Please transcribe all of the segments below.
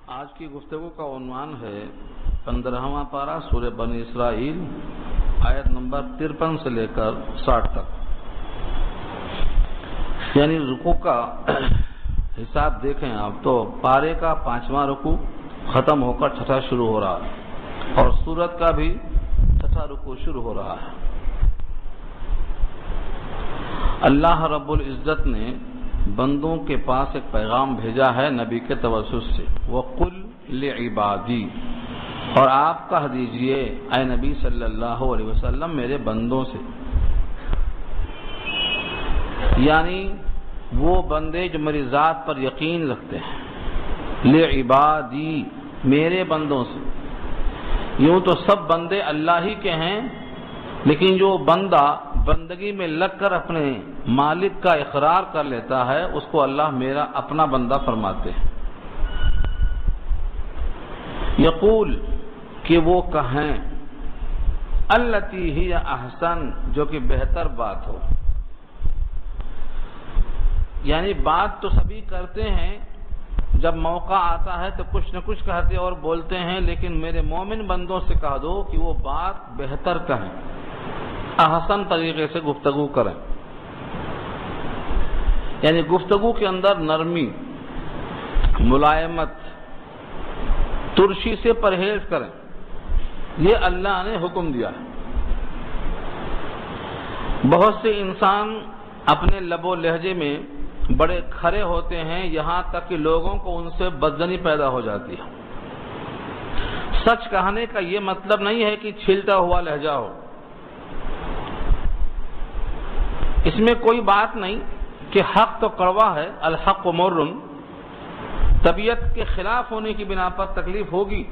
آج کی گفتگو کا عنوان ہے 15واں پارہ سورہ بنی اسرائیل آیت نمبر 53 سے لے کر 60 تک، یعنی رکوع کا حساب دیکھیں آپ تو پارے کا 5واں رکوع ختم ہو کر 6واں شروع ہو رہا ہے اور سورت کا بھی 6واں رکوع شروع ہو رہا ہے۔ اللہ رب العزت نے بندوں کے پاس ایک پیغام بھیجا ہے نبی کے توسط سے، وَقُلْ لِعِبَادِي، اور آپ کہہ دیجئے اے نبی صلی اللہ علیہ وسلم میرے بندوں سے، یعنی وہ بندے جو میری ذات پر یقین رکھتے ہیں، لِعِبَادِي میرے بندوں سے۔ یوں تو سب بندے اللہ ہی کے ہیں، لیکن جو بندہ بندگی میں لگ کر اپنے مالک کا اقرار کر لیتا ہے اس کو اللہ میرا اپنا بندہ فرماتے ہیں۔ یقول کہ وہ کہیں، التی ہی احسن جو کہ بہتر بات ہو، یعنی بات تو سبھی کرتے ہیں، جب موقع آتا ہے تو کچھ نہ کچھ کہتے اور بولتے ہیں، لیکن میرے مومن بندوں سے کہہ دو کہ وہ بات بہتر کہیں، احسن طریقے سے گفتگو کریں، یعنی گفتگو کے اندر نرمی، ملائمت، ترشی سے پرہیز کریں، یہ اللہ نے حکم دیا ہے۔ بہت سے انسان اپنے لب و لہجے میں بڑے کھرے ہوتے ہیں، یہاں تک کہ لوگوں کو ان سے بدظنی پیدا ہو جاتی ہے۔ سچ کہنے کا یہ مطلب نہیں ہے کہ چھلتا ہوا لہجہ ہو، اس میں کوئی بات نہیں کہ حق تو کڑوا ہے، الحق مر، طبیعت کے خلاف ہونے کی بنا پر تکلیف ہوگی،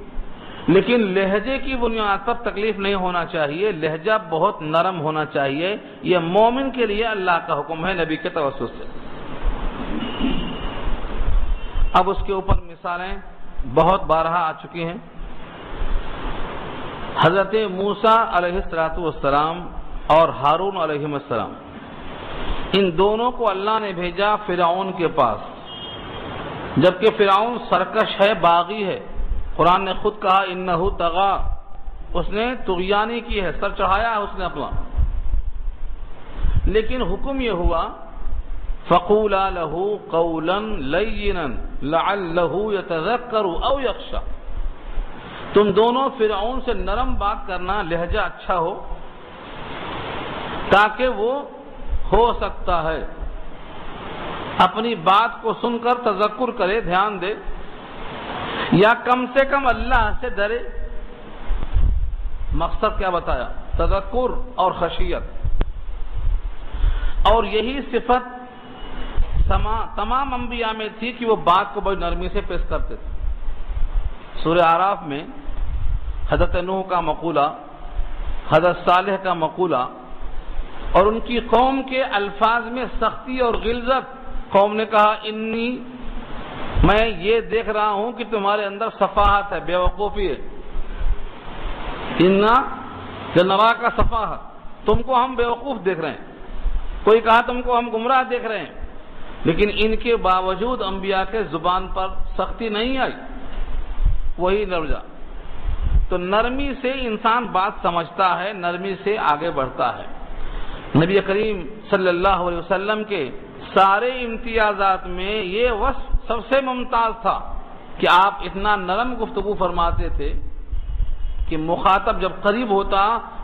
لیکن لہجے کی بنیاد پر تکلیف نہیں ہونا چاہیے، لہجہ بہت نرم ہونا چاہیے، یہ مومن کے لیے اللہ کا حکم ہے نبی کے توسط سے۔ اب اس کے اوپر مثالیں بہت بارہا آ چکی ہیں۔ حضرت موسیٰ علیہ السلام اور ہارون علیہ السلام، ان دونوں کو اللہ نے بھیجا فرعون کے پاس، جبکہ فرعون سرکش ہے، باغی ہے، قرآن نے خود کہا انہ طغی، اس نے طغیانی کی ہے، سر چڑھایا ہے اس نے اپنا، لیکن حکم یہ ہوا فَقُولَا لَهُ قَوْلًا لَيِّنًا لَعَلَّهُ يَتَذَكَّرُ أَوْ يَخْشَىٰ، تم دونوں فرعون سے نرم بات کرنا، لہجہ اچھا ہو، تاکہ وہ ہو سکتا ہے اپنی بات کو سن کر تذکر کرے، دھیان دے، یا کم سے کم اللہ سے ڈرے۔ مقصد کیا بتایا؟ تذکر اور خشیت، اور یہی صفت تمام انبیاء میں تھی کہ وہ بات کو بڑی نرمی سے پیش کرتے تھے۔ سورہ اعراف میں حضرت نوح کا مقولہ، حضرت صالح کا مقولہ، اور ان کی قوم کے الفاظ میں سختی اور غلظت، قوم نے کہا میں یہ دیکھ رہا ہوں کہ تمہارے اندر صفاحت ہے، بیوقوفی ہے، جنرا کا صفاحت، تم کو ہم بیوقوف دیکھ رہے ہیں، کوئی کہا تم کو ہم گمراہ دیکھ رہے ہیں، لیکن ان کے باوجود انبیاء کے زبان پر سختی نہیں آئی، وہی لفظ۔ تو نرمی سے انسان بات سمجھتا ہے، نرمی سے آگے بڑھتا ہے۔ نبی کریم صلی اللہ علیہ وسلم کے سارے امتیازات میں یہ وصف سب سے ممتاز تھا کہ آپ اتنا نرم گفتگو فرماتے تھے کہ مخاطب جب قریب ہوتا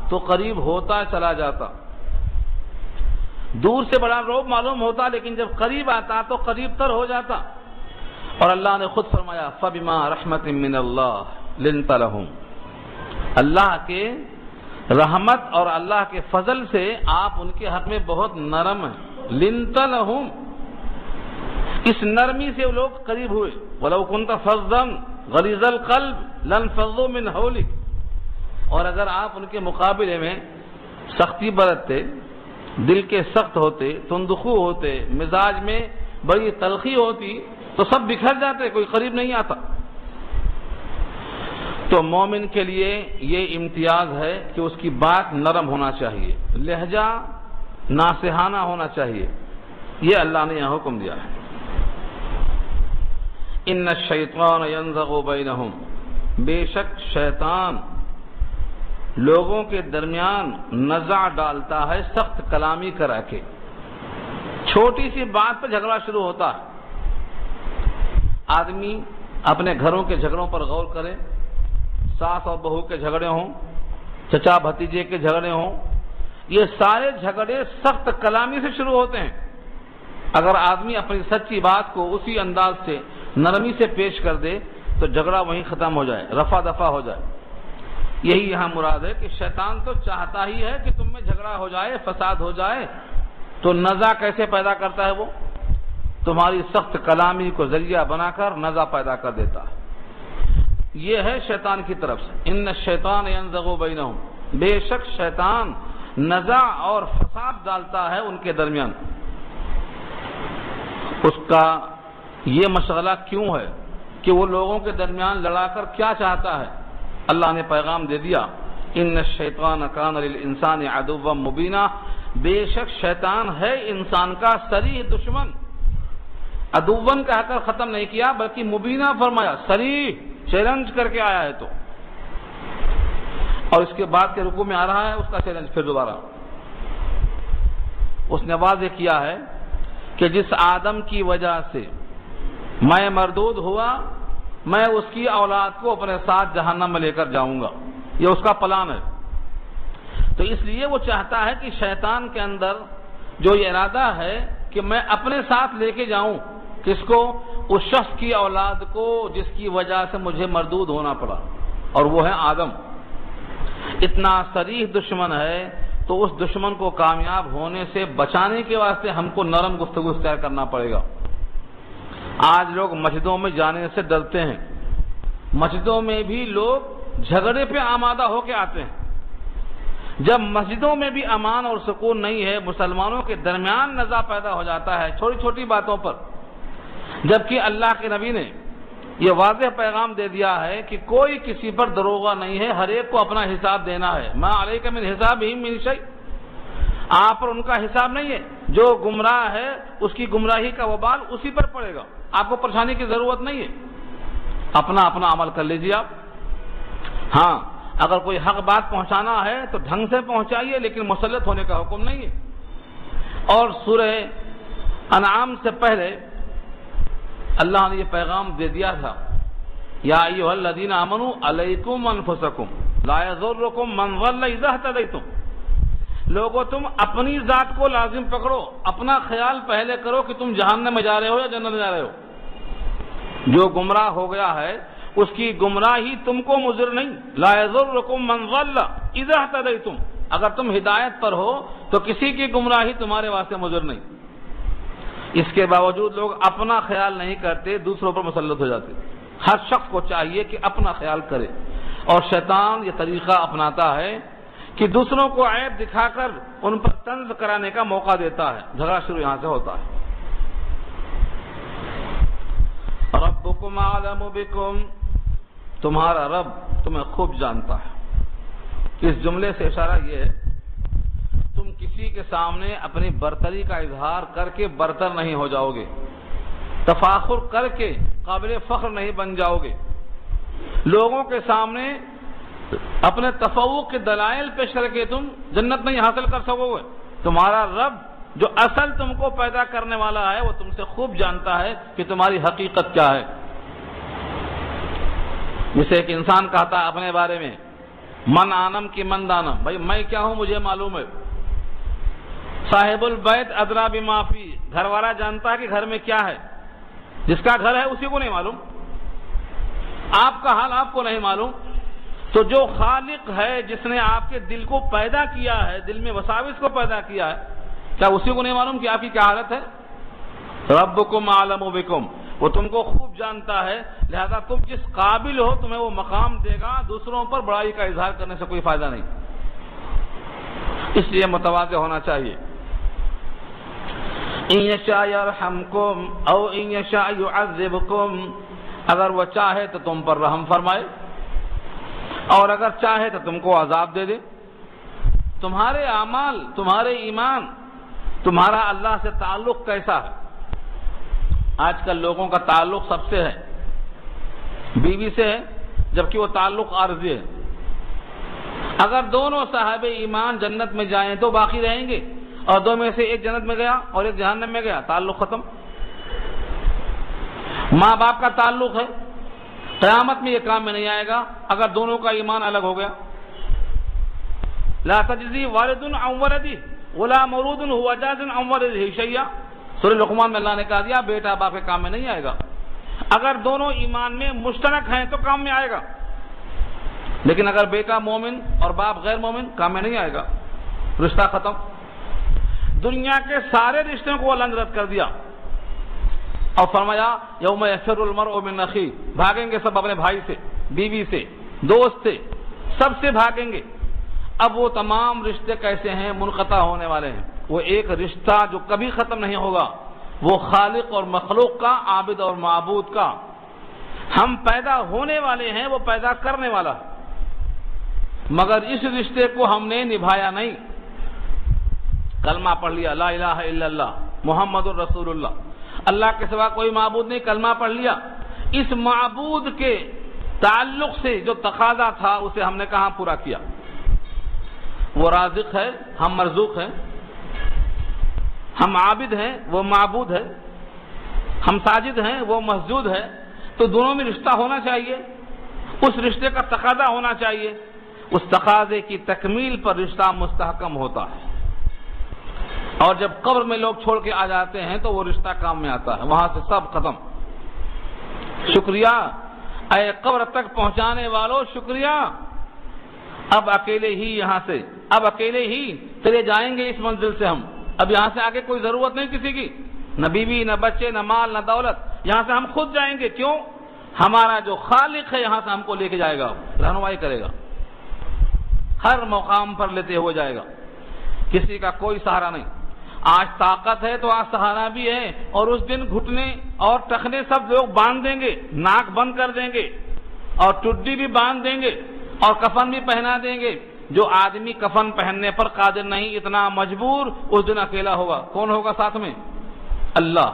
تو قریب ہوتا چلا جاتا، دور سے بڑا روب معلوم ہوتا لیکن جب قریب آتا تو قریب تر ہو جاتا۔ اور اللہ نے خود فرمایا فَبِمَا رَحْمَةٍ مِّنَ اللَّهِ لِنْتَ لَهُمْ، اللہ کے رحمت اور اللہ کے فضل سے آپ ان کے حق میں بہت نرم ہیں، لِنْتَ لَهُمْ، اس نرمی سے وہ لوگ قریب ہوئے۔ وَلَوْ كُنْتَ فَظًّا غَلِيظَ الْقَلْبِ لَانفَضُّوا مِنْ حَوْلِكَ، اور اگر آپ ان کے مقابلے میں سختی برتتے، دل کے سخت ہوتے، تندخو ہوتے، مزاج میں بڑی تلخی ہوتی تو سب بکھر جاتے، کوئی قریب نہیں آتا۔ تو مومن کے لیے یہ امتیاز ہے کہ اس کی بات نرم ہونا چاہیے، لہجہ ناصحانہ ہونا چاہیے، یہ اللہ نے یہاں حکم دیا ہے۔ ان الشیطان ینزغ بینہم، بے شک شیطان لوگوں کے درمیان نزع ڈالتا ہے سخت کلامی کرا کے، چھوٹی سی بات پہ جھگڑا شروع ہوتا ہے۔ آدمی اپنے گھروں کے جھگڑوں پر غور کرے، ساس اور بہو کے جھگڑے ہوں، چچا بھتیجے کے جھگڑے ہوں، یہ سارے جھگڑے سخت کلامی سے شروع ہوتے ہیں۔ اگر آدمی اپنی سچی بات کو اسی انداز سے نرمی سے پیش کر دے تو جھگڑا وہیں ختم ہو جائے، رفع دفع ہو جائے۔ یہی یہاں مراد ہے کہ شیطان تو چاہتا ہی ہے کہ تم میں جھگڑا ہو جائے، فساد ہو جائے، تو نزع کیسے پیدا کرتا ہے؟ وہ تمہاری سخت کلامی کو ذریعہ بنا کر نزع پیدا کر دیتا ہے۔ یہ ہے شیطان کی طرف سے، ان الشیطان ینزغ بینہم، بے شک شیطان نزع اور فساد ڈالتا ہے ان کے درمیان۔ اس کا یہ مشغلہ کیوں ہے کہ وہ لوگوں کے درمیان لڑا کر کیا چاہتا ہے؟ اللہ نے پیغام دے دیا، ان الشیطان کان للانسان عدوا مبینا، بے شک شیطان ہے انسان کا صریح دشمن۔ عدوً کہہ کر ختم نہیں کیا بلکہ مبینہ فرمایا، صریح چیلنج کر کے آیا ہے۔ تو اور اس کے بعد کے رکوع میں آ رہا ہے اس کا چیلنج پھر دوبارہ۔ اس نے واضح کیا ہے کہ جس آدم کی وجہ سے میں مردود ہوا، میں اس کی اولاد کو اپنے ساتھ جہنم میں لے کر جاؤں گا، یہ اس کا پلان ہے۔ تو اس لیے وہ چاہتا ہے کہ شیطان کے اندر جو یہ ارادہ ہے کہ میں اپنے ساتھ لے کے جاؤں، کس کو؟ اس شخص کی اولاد کو جس کی وجہ سے مجھے مردود ہونا پڑا، اور وہ ہے آدم۔ اتنا صریح دشمن ہے تو اس دشمن کو کامیاب ہونے سے بچانے کے واسطے ہم کو نرم گفتگو اختیار کرنا پڑے گا۔ آج لوگ مسجدوں میں جانے سے ڈرتے ہیں، مسجدوں میں بھی لوگ جھگڑے پہ آمادہ ہو کے آتے ہیں۔ جب مسجدوں میں بھی امان اور سکون نہیں ہے، مسلمانوں کے درمیان نزاع پیدا ہو جاتا ہے چھوٹی چھوٹی باتوں پر، جبکہ اللہ کے نبی نے یہ واضح پیغام دے دیا ہے کہ کوئی کسی پر دروغہ نہیں ہے، ہر ایک کو اپنا حساب دینا ہے۔ ما علیک من حسابہم من شیء، آپ پر ان کا حساب نہیں ہے، جو گمراہ ہے اس کی گمراہی کا وبال اسی پر پڑے گا، آپ کو پریشانی کی ضرورت نہیں ہے، اپنا اپنا عمل کر لیجیے آپ۔ ہاں اگر کوئی حق بات پہنچانا ہے تو ڈھنگ سے پہنچائیے، لیکن مسلط ہونے کا حکم نہیں ہے۔ اور سورہ انعام سے پہلے اللہ نے یہ پیغام دے دیا تھا، یا ایھا الذین آمنوا علیکم انفسکم لا یضرکم من ضل اذا اہتدیتم، لوگوں تم اپنی ذات کو لازم پکڑو، اپنا خیال پہلے کرو کہ تم جہنم میں جا رہے ہو یا جنت میں جا رہے ہو۔ جو گمراہ ہو گیا ہے اس کی گمراہی تم کو مضر نہیں، لا یضرکم من ضل اذا اہتدیتم، اگر تم ہدایت پر ہو تو کسی کی گمراہی تمہارے واسطے مضر نہیں۔ اس کے باوجود لوگ اپنا خیال نہیں کرتے، دوسروں پر مسلط ہو جاتے۔ ہر شخص کو چاہیے کہ اپنا خیال کرے، اور شیطان یہ طریقہ اپناتا ہے کہ دوسروں کو عیب دکھا کر ان پر طنز کرانے کا موقع دیتا ہے۔ جھگڑا شروع یہاں سے ہوتا ہے۔ ربکم اعلم بکم، تمہارا رب تمہیں خوب جانتا ہے۔ اس جملے سے اشارہ یہ ہے تم کسی کے سامنے اپنی برتری کا اظہار کر کے برتر نہیں ہو جاؤ گے، تفاخر کر کے قابل فخر نہیں بن جاؤ گے، لوگوں کے سامنے اپنے تفوق کے دلائل پیش کر کے تم جنت نہیں حاصل کر سکو گے۔ تمہارا رب جو اصل تم کو پیدا کرنے والا ہے وہ تم سے خوب جانتا ہے کہ تمہاری حقیقت کیا ہے۔ جسے ایک انسان کہتا ہے اپنے بارے میں، من آنم کی من دانم، بھائی میں کیا ہوں مجھے معلوم ہے۔ صاحب البیت ادری بما فی، گھر والا جانتا ہے کہ گھر میں کیا ہے، جس کا گھر ہے اسی کو نہیں معلوم، آپ کا حال آپ کو نہیں معلوم۔ تو جو خالق ہے جس نے آپ کے دل کو پیدا کیا ہے، دل میں وساوس کو پیدا کیا ہے، کیا اسی کو نہیں معلوم کہ آپ کی کیا حالت ہے؟ ربکم اعلم بکم، وہ تم کو خوب جانتا ہے، لہذا تم جس قابل ہو تمہیں وہ مقام دے گا، دوسروں پر بڑائی کا اظہار کرنے سے کوئی فائدہ نہیں۔ اس لیے متواضع ہونا چاہیے۔ ان یشاء یرحمکم او ان یشاء یعذبکم، اگر وہ چاہے تو تم پر رحم فرمائے، اور اگر چاہے تو تم کو عذاب دے دے۔ تمہارے اعمال، تمہارے ایمان، تمہارا اللہ سے تعلق کیسا ہے؟ آج کل لوگوں کا تعلق سب سے ہے، بیوی سے ہے جبکہ وہ تعلق عارضی ہے. اگر دونوں صاحب ایمان جنت میں جائیں تو باقی رہیں گے، اور دو میں سے ایک جنت میں گیا اور ایک جہنم میں گیا، تعلق ختم. ماں باپ کا تعلق ہے، قیامت میں یہ کام میں نہیں آئے گا اگر دونوں کا ایمان الگ ہو گیا. لا تجزی والد عن ولدہ ولا مولود هو جاز عن ولدہ شیئا. سورہ لقمان میں اللہ نے کہا دیا بیٹا باپ کے کام میں نہیں آئے گا. اگر دونوں ایمان میں مشترک ہیں تو کام میں آئے گا، لیکن اگر بیٹا مومن اور باپ غیر مومن کام میں نہیں آئے گا، رشتہ ختم. دنیا کے سارے رشتوں کو اللہ نے رد کر دیا اور فرمایا یوم یفر المرء من اخیہ، بھاگیں گے سب اپنے بھائی سے، بیوی سے، دوست سے، سب سے بھاگیں گے. اب وہ تمام رشتے کیسے ہیں؟ منقطع ہونے والے ہیں. وہ ایک رشتہ جو کبھی ختم نہیں ہوگا، وہ خالق اور مخلوق کا، عابد اور معبود کا. ہم پیدا ہونے والے ہیں، وہ پیدا کرنے والا ہے، مگر اس رشتے کو ہم نے نبھایا نہیں. کلمہ پڑھ لیا لا الہ الا اللہ محمد الرسول اللہ، اللہ کے سوا کوئی معبود نہیں، کلمہ پڑھ لیا. اس معبود کے تعلق سے جو تقاضا تھا اسے ہم نے کہاں پورا کیا؟ وہ رازق ہے، ہم مرزوق ہیں. ہم عابد ہیں، وہ معبود ہے. ہم ساجد ہیں، وہ مسجود ہے. تو دونوں میں رشتہ ہونا چاہیے، اس رشتے کا تقاضا ہونا چاہیے. اس تقاضے کی تکمیل پر رشتہ مستحکم ہوتا ہے. اور جب قبر میں لوگ چھوڑ کے آ جاتے ہیں تو وہ رشتہ کام میں آتا ہے، وہاں سے سب ختم. شکریہ اے قبر تک پہنچانے والوں، شکریہ. اب اکیلے ہی یہاں سے، اب اکیلے ہی چلے جائیں گے اس منزل سے ہم. اب یہاں سے آگے کوئی ضرورت نہیں کسی کی، نہ بیوی، نہ بچے، نہ مال، نہ دولت. یہاں سے ہم خود جائیں گے. کیوں؟ ہمارا جو خالق ہے یہاں سے ہم کو لے کے جائے گا، رہنمائی کرے گا، ہر مقام پر لیتے ہوئے جائے گا. کسی کا کوئی سہارا نہیں. آج طاقت ہے تو آج سہارا بھی ہے، اور اس دن گھٹنے اور ٹخنے سب لوگ باندھ دیں گے، ناک بند کر دیں گے، اور ٹڈی بھی باندھ دیں گے، اور کفن بھی پہنا دیں گے. جو آدمی کفن پہننے پر قادر نہیں، اتنا مجبور، اس دن اکیلا ہوگا. کون ہوگا ساتھ میں؟ اللہ.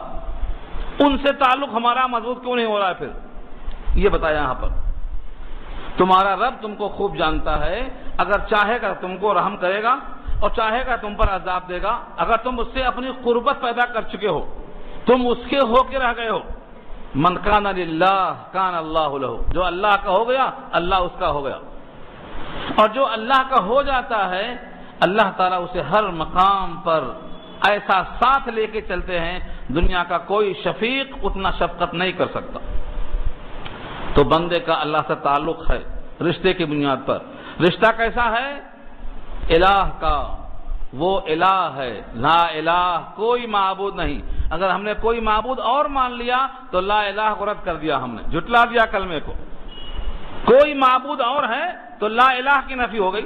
ان سے تعلق ہمارا مضبوط کیوں نہیں ہو رہا ہے پھر؟ یہ بتایا یہاں پر. تمہارا رب تم کو خوب جانتا ہے. اگر چاہے گا تم کو رحم کرے گا اور چاہے گا تم پر عذاب دے گا. اگر تم اس سے اپنی قربت پیدا کر چکے ہو، تم اس کے ہو کے رہ گئے ہو. من کان للہ کان اللہ لہ. جو اللہ کا ہو گیا اللہ اس کا ہو گیا. اور جو اللہ کا ہو جاتا ہے اللہ تعالیٰ اسے ہر مقام پر ایسا ساتھ لے کے چلتے ہیں، دنیا کا کوئی شفیق اتنا شفقت نہیں کر سکتا. تو بندے کا اللہ سے تعلق ہے رشتے کی بنیاد پر. رشتہ کیسا ہے؟ الہ کا. وہ الہ ہے، لا الہ، کوئی معبود نہیں. اگر ہم نے کوئی معبود اور مان لیا تو لا الہ کو رد کر دیا، ہم نے جھٹلا دیا کلمے کو. کوئی معبود اور ہے تو لا الہ کی نفی ہو گئی.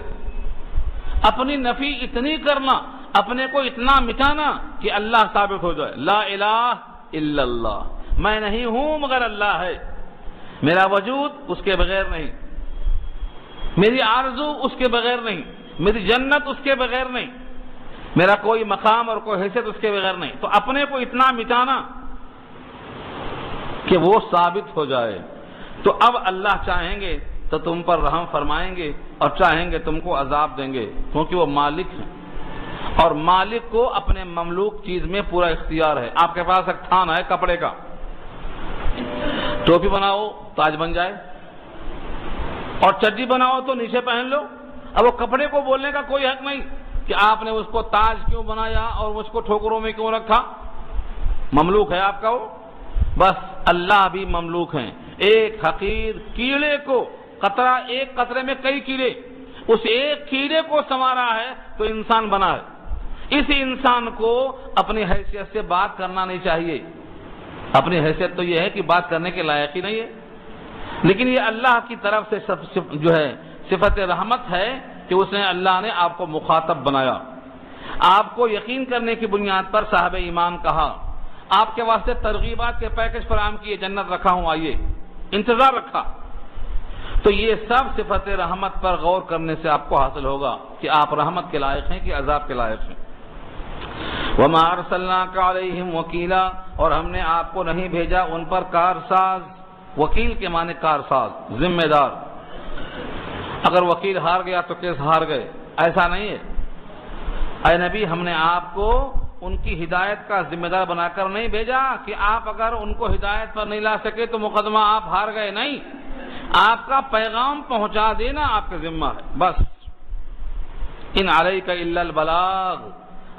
اپنی نفی اتنی کرنا، اپنے کو اتنا مٹانا کہ اللہ ثابت ہو جائے. لا الہ الا اللہ، میں نہیں ہوں مگر اللہ ہے. میرا وجود اس کے بغیر نہیں، میری آرزو اس کے بغیر نہیں، میری جنت اس کے بغیر نہیں، میرا کوئی مقام اور کوئی حیثیت اس کے بغیر نہیں. تو اپنے کو اتنا مٹانا کہ وہ ثابت ہو جائے. تو اب اللہ چاہیں گے تو تم پر رحم فرمائیں گے اور چاہیں گے تم کو عذاب دیں گے، کیونکہ وہ مالک ہیں. اور مالک کو اپنے مملوک چیز میں پورا اختیار ہے. آپ کے پاس ایک تھان ہے کپڑے کا، ٹوپی بناؤ تاج بن جائے، اور چڈی بناؤ تو نیچے پہن لو. اب وہ کپڑے کو بولنے کا کوئی حق نہیں کہ آپ نے اس کو تاج کیوں بنایا اور اس کو ٹھوکروں میں کیوں رکھا. مملوک ہے آپ کا وہ. بس اللہ بھی مملوک ہیں. ایک حقیر کیڑے کو، قطرہ، ایک قطرے میں کئی کیڑے، اس ایک کیڑے کو سنوارا ہے تو انسان بنا ہے. اس انسان کو اپنی حیثیت سے بات کرنا نہیں چاہیے. اپنی حیثیت تو یہ ہے کہ بات کرنے کے لائق ہی نہیں ہے، لیکن یہ اللہ کی طرف سے جو ہے صفت رحمت ہے کہ اس نے، اللہ نے آپ کو مخاطب بنایا. آپ کو یقین کرنے کی بنیاد پر صاحب ایمان کہا، آپ کے واسطے ترغیبات کے پیکج فراہم کیے، جنت رکھا ہوں آئیے، انتظار رکھا. تو یہ سب صفت رحمت پر غور کرنے سے آپ کو حاصل ہوگا کہ آپ رحمت کے لائق ہیں کہ عذاب کے لائق ہیں. وَمَا أَرْسَلْنَاكَ عَلَيْهِمْ وَكِيلًا. اور ہم نے آپ کو نہیں بھیجا ان پر کارساز. وکیل کے معنی کارساز، ذمہ دار۔ اگر وکیل ہار گیا تو کیس ہار گئے، ایسا نہیں ہے۔ اے نبی، ہم نے آپ کو ان کی ہدایت کا ذمہ دار بنا کر نہیں بھیجا کہ آپ اگر ان کو ہدایت پر نہیں لا سکے تو مقدمہ آپ ہار گئے، نہیں، آپ کا پیغام پہنچا دینا آپ کا ذمہ ہے، بس۔ ان علیک الا البلاغ،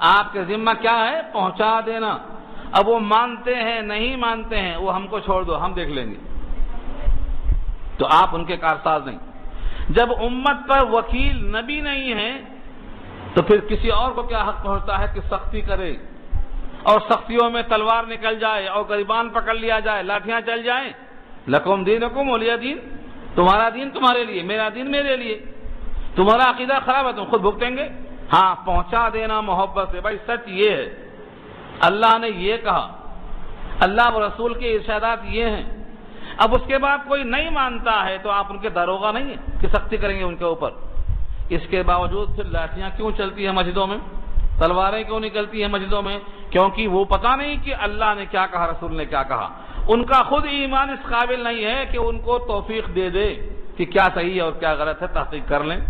آپ کے ذمہ کیا ہے؟ پہنچا دینا۔ اب وہ مانتے ہیں نہیں مانتے ہیں وہ ہم کو چھوڑ دو، ہم دیکھ لیں گے، تو آپ ان کے کارساز نہیں۔ جب امت پر وکیل نبی نہیں ہے تو پھر کسی اور کو کیا حق پہنچتا ہے کہ سختی کرے اور سختیوں میں تلوار نکل جائے اور گریبان پکڑ لیا جائے، لاٹھیاں چل جائیں۔ لکم دینکم ولی دین، تمہارا دین تمہارے لیے، میرا دین میرے لیے۔ تمہارا عقیدہ خراب ہے تم خود بھگتیں گے۔ ہاں، پہنچا دینا محبت سے، بھائی سچ یہ ہے، اللہ نے یہ کہا، اللہ و رسول کے ارشادات یہ ہیں۔ اب اس کے بعد کوئی نہیں مانتا ہے تو آپ ان کے داروغہ نہیں ہیں کہ سختی کریں گے ان کے اوپر۔ اس کے باوجود پھر لاٹھیاں کیوں چلتی ہیں مسجدوں میں، تلواریں کیوں نکلتی ہیں مسجدوں میں؟ کیونکہ وہ پتہ نہیں کہ اللہ نے کیا کہا، رسول نے کیا کہا۔ ان کا خود ایمان اس قابل نہیں ہے کہ ان کو توفیق دے دے کہ کیا صحیح ہے اور کیا غلط ہے، تحقیق کر لیں۔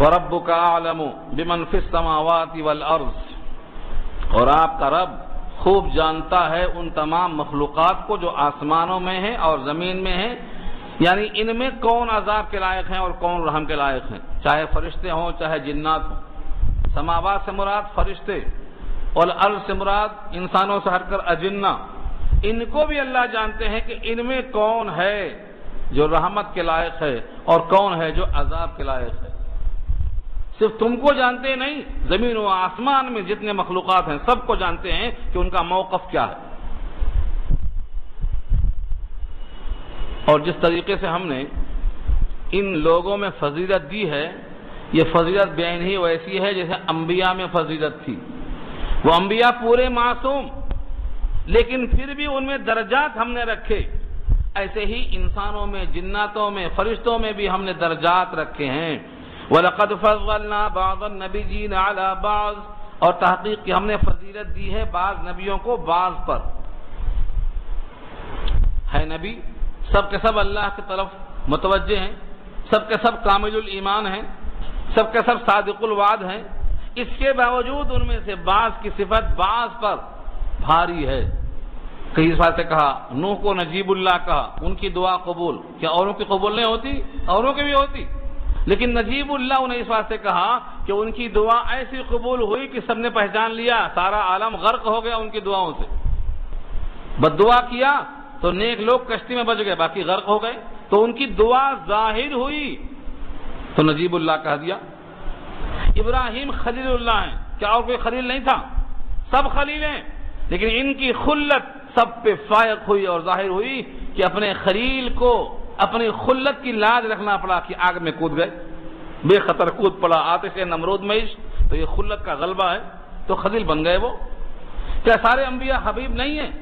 وَرَبُّكَ أَعْلَمُ بِمَنْ فِي السَّمَاوَاتِ وَالْأَرْضِ، اور آپ کا رب خوب جانتا ہے ان تمام مخلوقات کو جو آسمانوں میں ہیں اور زمین میں ہیں، یعنی ان میں کون عذاب کے لائق ہیں اور کون رحم کے لائق ہیں، چاہے فرشتے ہوں چاہے جنات ہوں۔ سماوات سے مراد فرشتے اور الارض سے مراد انسانوں سے ہٹ کر اجنہ، ان کو بھی اللہ جانتے ہیں کہ ان میں کون ہے جو رحمت کے لائق ہے اور کون ہے جو عذاب کے لائق ہے۔ صرف تم کو جانتے نہیں، زمین و آسمان میں جتنے مخلوقات ہیں سب کو جانتے ہیں کہ ان کا موقف کیا ہے۔ اور جس طریقے سے ہم نے ان لوگوں میں فضیلت دی ہے، یہ فضیلت بعین ہی ویسی ہے جیسے انبیاء میں فضیلت تھی۔ وہ انبیاء پورے معصوم، لیکن پھر بھی ان میں درجات ہم نے رکھے، ایسے ہی انسانوں میں، جناتوں میں، فرشتوں میں بھی ہم نے درجات رکھے ہیں۔ وَلَقَدْ فَضَّلْنَا بَعْضَ النَّبِيِّينَ عَلَى بَعْضٍ، اور تحقیق کہ ہم نے فضیلت دی ہے بعض نبیوں کو بعض پر۔ ہے نبی سب کے سب اللہ کی طرف متوجہ ہیں، سب کے سب کامل الایمان ہیں، سب کے سب صادق الوعد ہیں، اس کے باوجود ان میں سے بعض کی صفت بعض پر بھاری ہے۔ کئی اس بات سے کہا، نوح کو نجیب اللہ کہا، ان کی دعا قبول، کیا اوروں کی قبول نہیں ہوتی؟ اوروں کی بھی ہوتی، لیکن نجیب اللہ انہیں اس بات سے کہا کہ ان کی دعا ایسی قبول ہوئی کہ سب نے پہچان لیا، سارا عالم غرق ہو گیا ان کی دعاؤں سے۔ بد دعا کیا تو نیک لوگ کشتی میں بچ گئے، باقی غرق ہو گئے، تو ان کی دعا ظاہر ہوئی تو نجیب اللہ کہہ دیا۔ ابراہیم خلیل اللہ ہیں، کیا اور کوئی خلیل نہیں تھا؟ سب خلیل ہیں، لیکن ان کی خلت سب پہ فائق ہوئی اور ظاہر ہوئی کہ اپنے خلیل کو اپنی خلت کی لاج رکھنا پڑا کہ آگ میں کود گئے، بے خطر کود پڑا آتش نمرود میں، تو یہ خلت کا غلبہ ہے، تو خلیل بن گئے وہ۔ کیا سارے انبیاء حبیب نہیں ہیں؟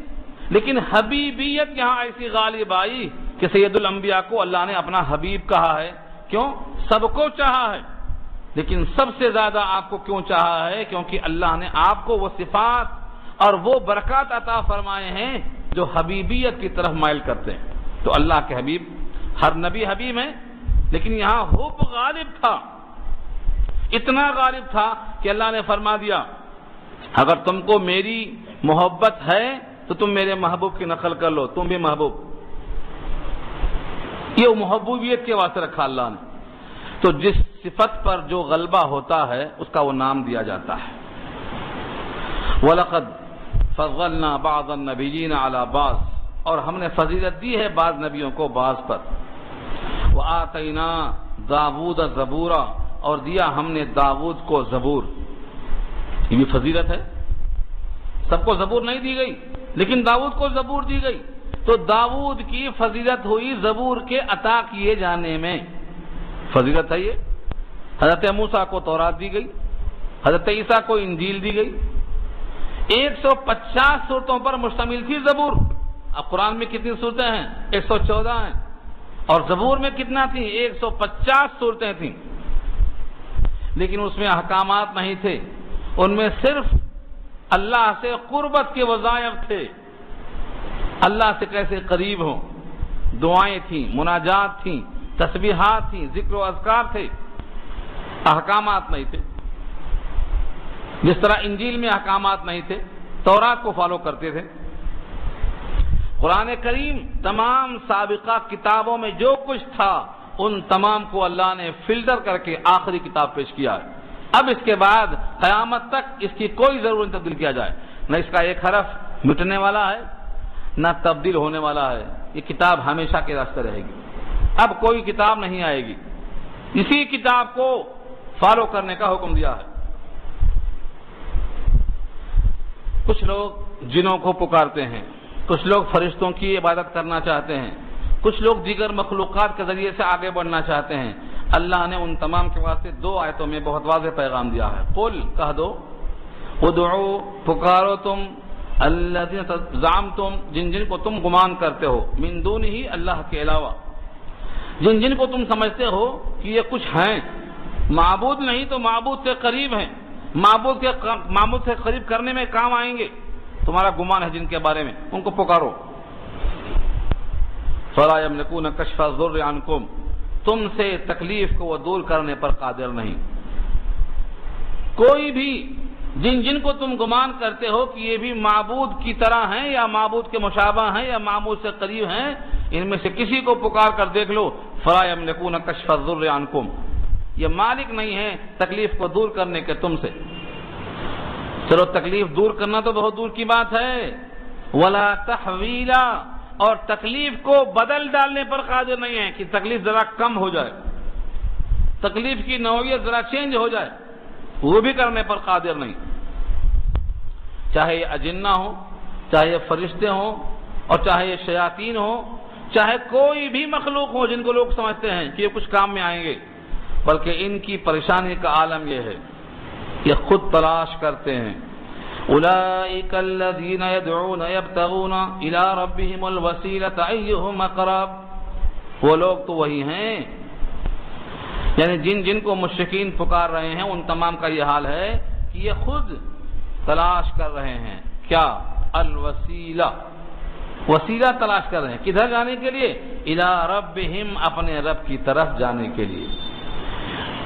لیکن حبیبیت یہاں ایسی غالب آئی کہ سید الانبیاء کو اللہ نے اپنا حبیب کہا ہے۔ کیوں؟ سب کو چاہا ہے، لیکن سب سے زیادہ آپ کو کیوں چاہا ہے؟ کیونکہ اللہ نے آپ کو وہ صفات اور وہ برکات عطا فرمائے ہیں جو حبیبیت کی طرف مائل کرتے ہیں۔ تو اللہ کے حبیب، ہر نبی حبیب ہیں، لیکن یہاں حب غالب تھا، اتنا غالب تھا کہ اللہ نے فرما دیا اگر تم کو میری محبت ہے تو تم میرے محبوب کی نقل کر لو، تم بھی محبوب۔ یہ محبوبیت کے واسطے رکھا اللہ نے، تو جس صفت پر جو غلبہ ہوتا ہے اس کا وہ نام دیا جاتا ہے۔ وَلَقَدْ فَضَّلْنَا بَعْضَ النَّبِيِّينَ عَلَى بَعْضٍ، اور ہم نے فضیلت دی ہے بعض نبیوں کو بعض پر۔ وَآتَيْنَا داود زبورا، اور دیا ہم نے داود کو زبور، یہ بھی فضیلت ہے۔ سب کو زبور نہیں دی گئی، لیکن داود کو زبور دی گئی، تو داود کی فضیلت ہوئی زبور کے عطا کیے جانے میں، فضیلت ہے یہ۔ حضرت موسیٰ کو تورات دی گئی، حضرت عیسیٰ کو انجیل دی گئی۔ 150 صورتوں پر مشتمل تھی زبور۔ اب قرآن میں کتنی صورتیں ہیں؟ 114 ہیں، اور زبور میں کتنا تھیں؟ 150 صورتیں تھیں، لیکن اس میں احکامات نہیں تھے، ان میں صرف اللہ سے قربت کے وظائف تھے۔ اللہ سے کیسے قریب ہوں. دعائیں تھیں، مناجات تھیں، تسبیحات تھیں، ذکر و اذکار تھے، احکامات نہیں تھے. جس طرح انجیل میں احکامات نہیں تھے، تورات کو فالو کرتے تھے. قرآن کریم تمام سابقہ کتابوں میں جو کچھ تھا ان تمام کو اللہ نے فلٹر کر کے آخری کتاب پیش کیا ہے. اب اس کے بعد قیامت تک اس کی کوئی ضرورت نہیں تبدیل کیا جائے. نہ اس کا ایک حرف مٹنے والا ہے، نہ تبدیل ہونے والا ہے. یہ کتاب ہمیشہ کے راستے رہے گی. اب کوئی کتاب نہیں آئے گی. اسی کتاب کو فالو کرنے کا حکم دیا ہے. کچھ لوگ جنوں کو پکارتے ہیں، کچھ لوگ فرشتوں کی عبادت کرنا چاہتے ہیں، کچھ لوگ دیگر مخلوقات کے ذریعے سے آگے بڑھنا چاہتے ہیں. اللہ نے ان تمام کے واسطے 2 آیتوں میں بہت واضح پیغام دیا ہے. قل کہہ دو، ادعو پکارو تم، الذین زعمتم جن جن کو تم گمان کرتے ہو، من دونہ اللہ کے علاوہ، جن جن کو تم سمجھتے ہو کہ یہ کچھ ہیں، معبود نہیں تو معبود سے قریب ہیں، معبود سے قریب کرنے میں کام آئیں گے. تمہارا گمان ہے جن کے بارے میں، ان کو پکارو. فلا یملکون کشف الضر عنکم، تم سے تکلیف کو وہ دور کرنے پر قادر نہیں. کوئی بھی جن جن کو تم گمان کرتے ہو کہ یہ بھی معبود کی طرح ہیں یا معبود کے مشابہ ہیں یا معبود سے قریب ہیں، ان میں سے کسی کو پکار کر دیکھ لو. فلا یملکون کشف الضر عنکم، یہ مالک نہیں ہے تکلیف کو دور کرنے کے تم سے. چلو تکلیف دور کرنا تو بہت دور کی بات ہے، ولا تحویلا، اور تکلیف کو بدل ڈالنے پر قادر نہیں ہے کہ تکلیف ذرا کم ہو جائے، تکلیف کی نوعیت ذرا چینج ہو جائے، وہ بھی کرنے پر قادر نہیں. چاہے یہ اجنہ ہو، چاہے یہ فرشتے ہوں، اور چاہے یہ شیاطین ہوں، چاہے کوئی بھی مخلوق ہو جن کو لوگ سمجھتے ہیں کہ یہ کچھ کام میں آئیں گے، بلکہ ان کی پریشانی کا عالم یہ ہے یہ خود تلاش کرتے ہیں. اولئک الذین یدعون یبتغون الی ربہم الوسیلۃ ایہم اقرب، وہ لوگ تو وہی ہیں، یعنی جن جن کو مشرکین پکار رہے ہیں ان تمام کا یہ حال ہے کہ یہ خود تلاش کر رہے ہیں. کیا؟ الوسیلہ، وسیلہ تلاش کر رہے ہیں. کدھر جانے کے لیے؟ الی ربہم، اپنے رب کی طرف جانے کے لیے.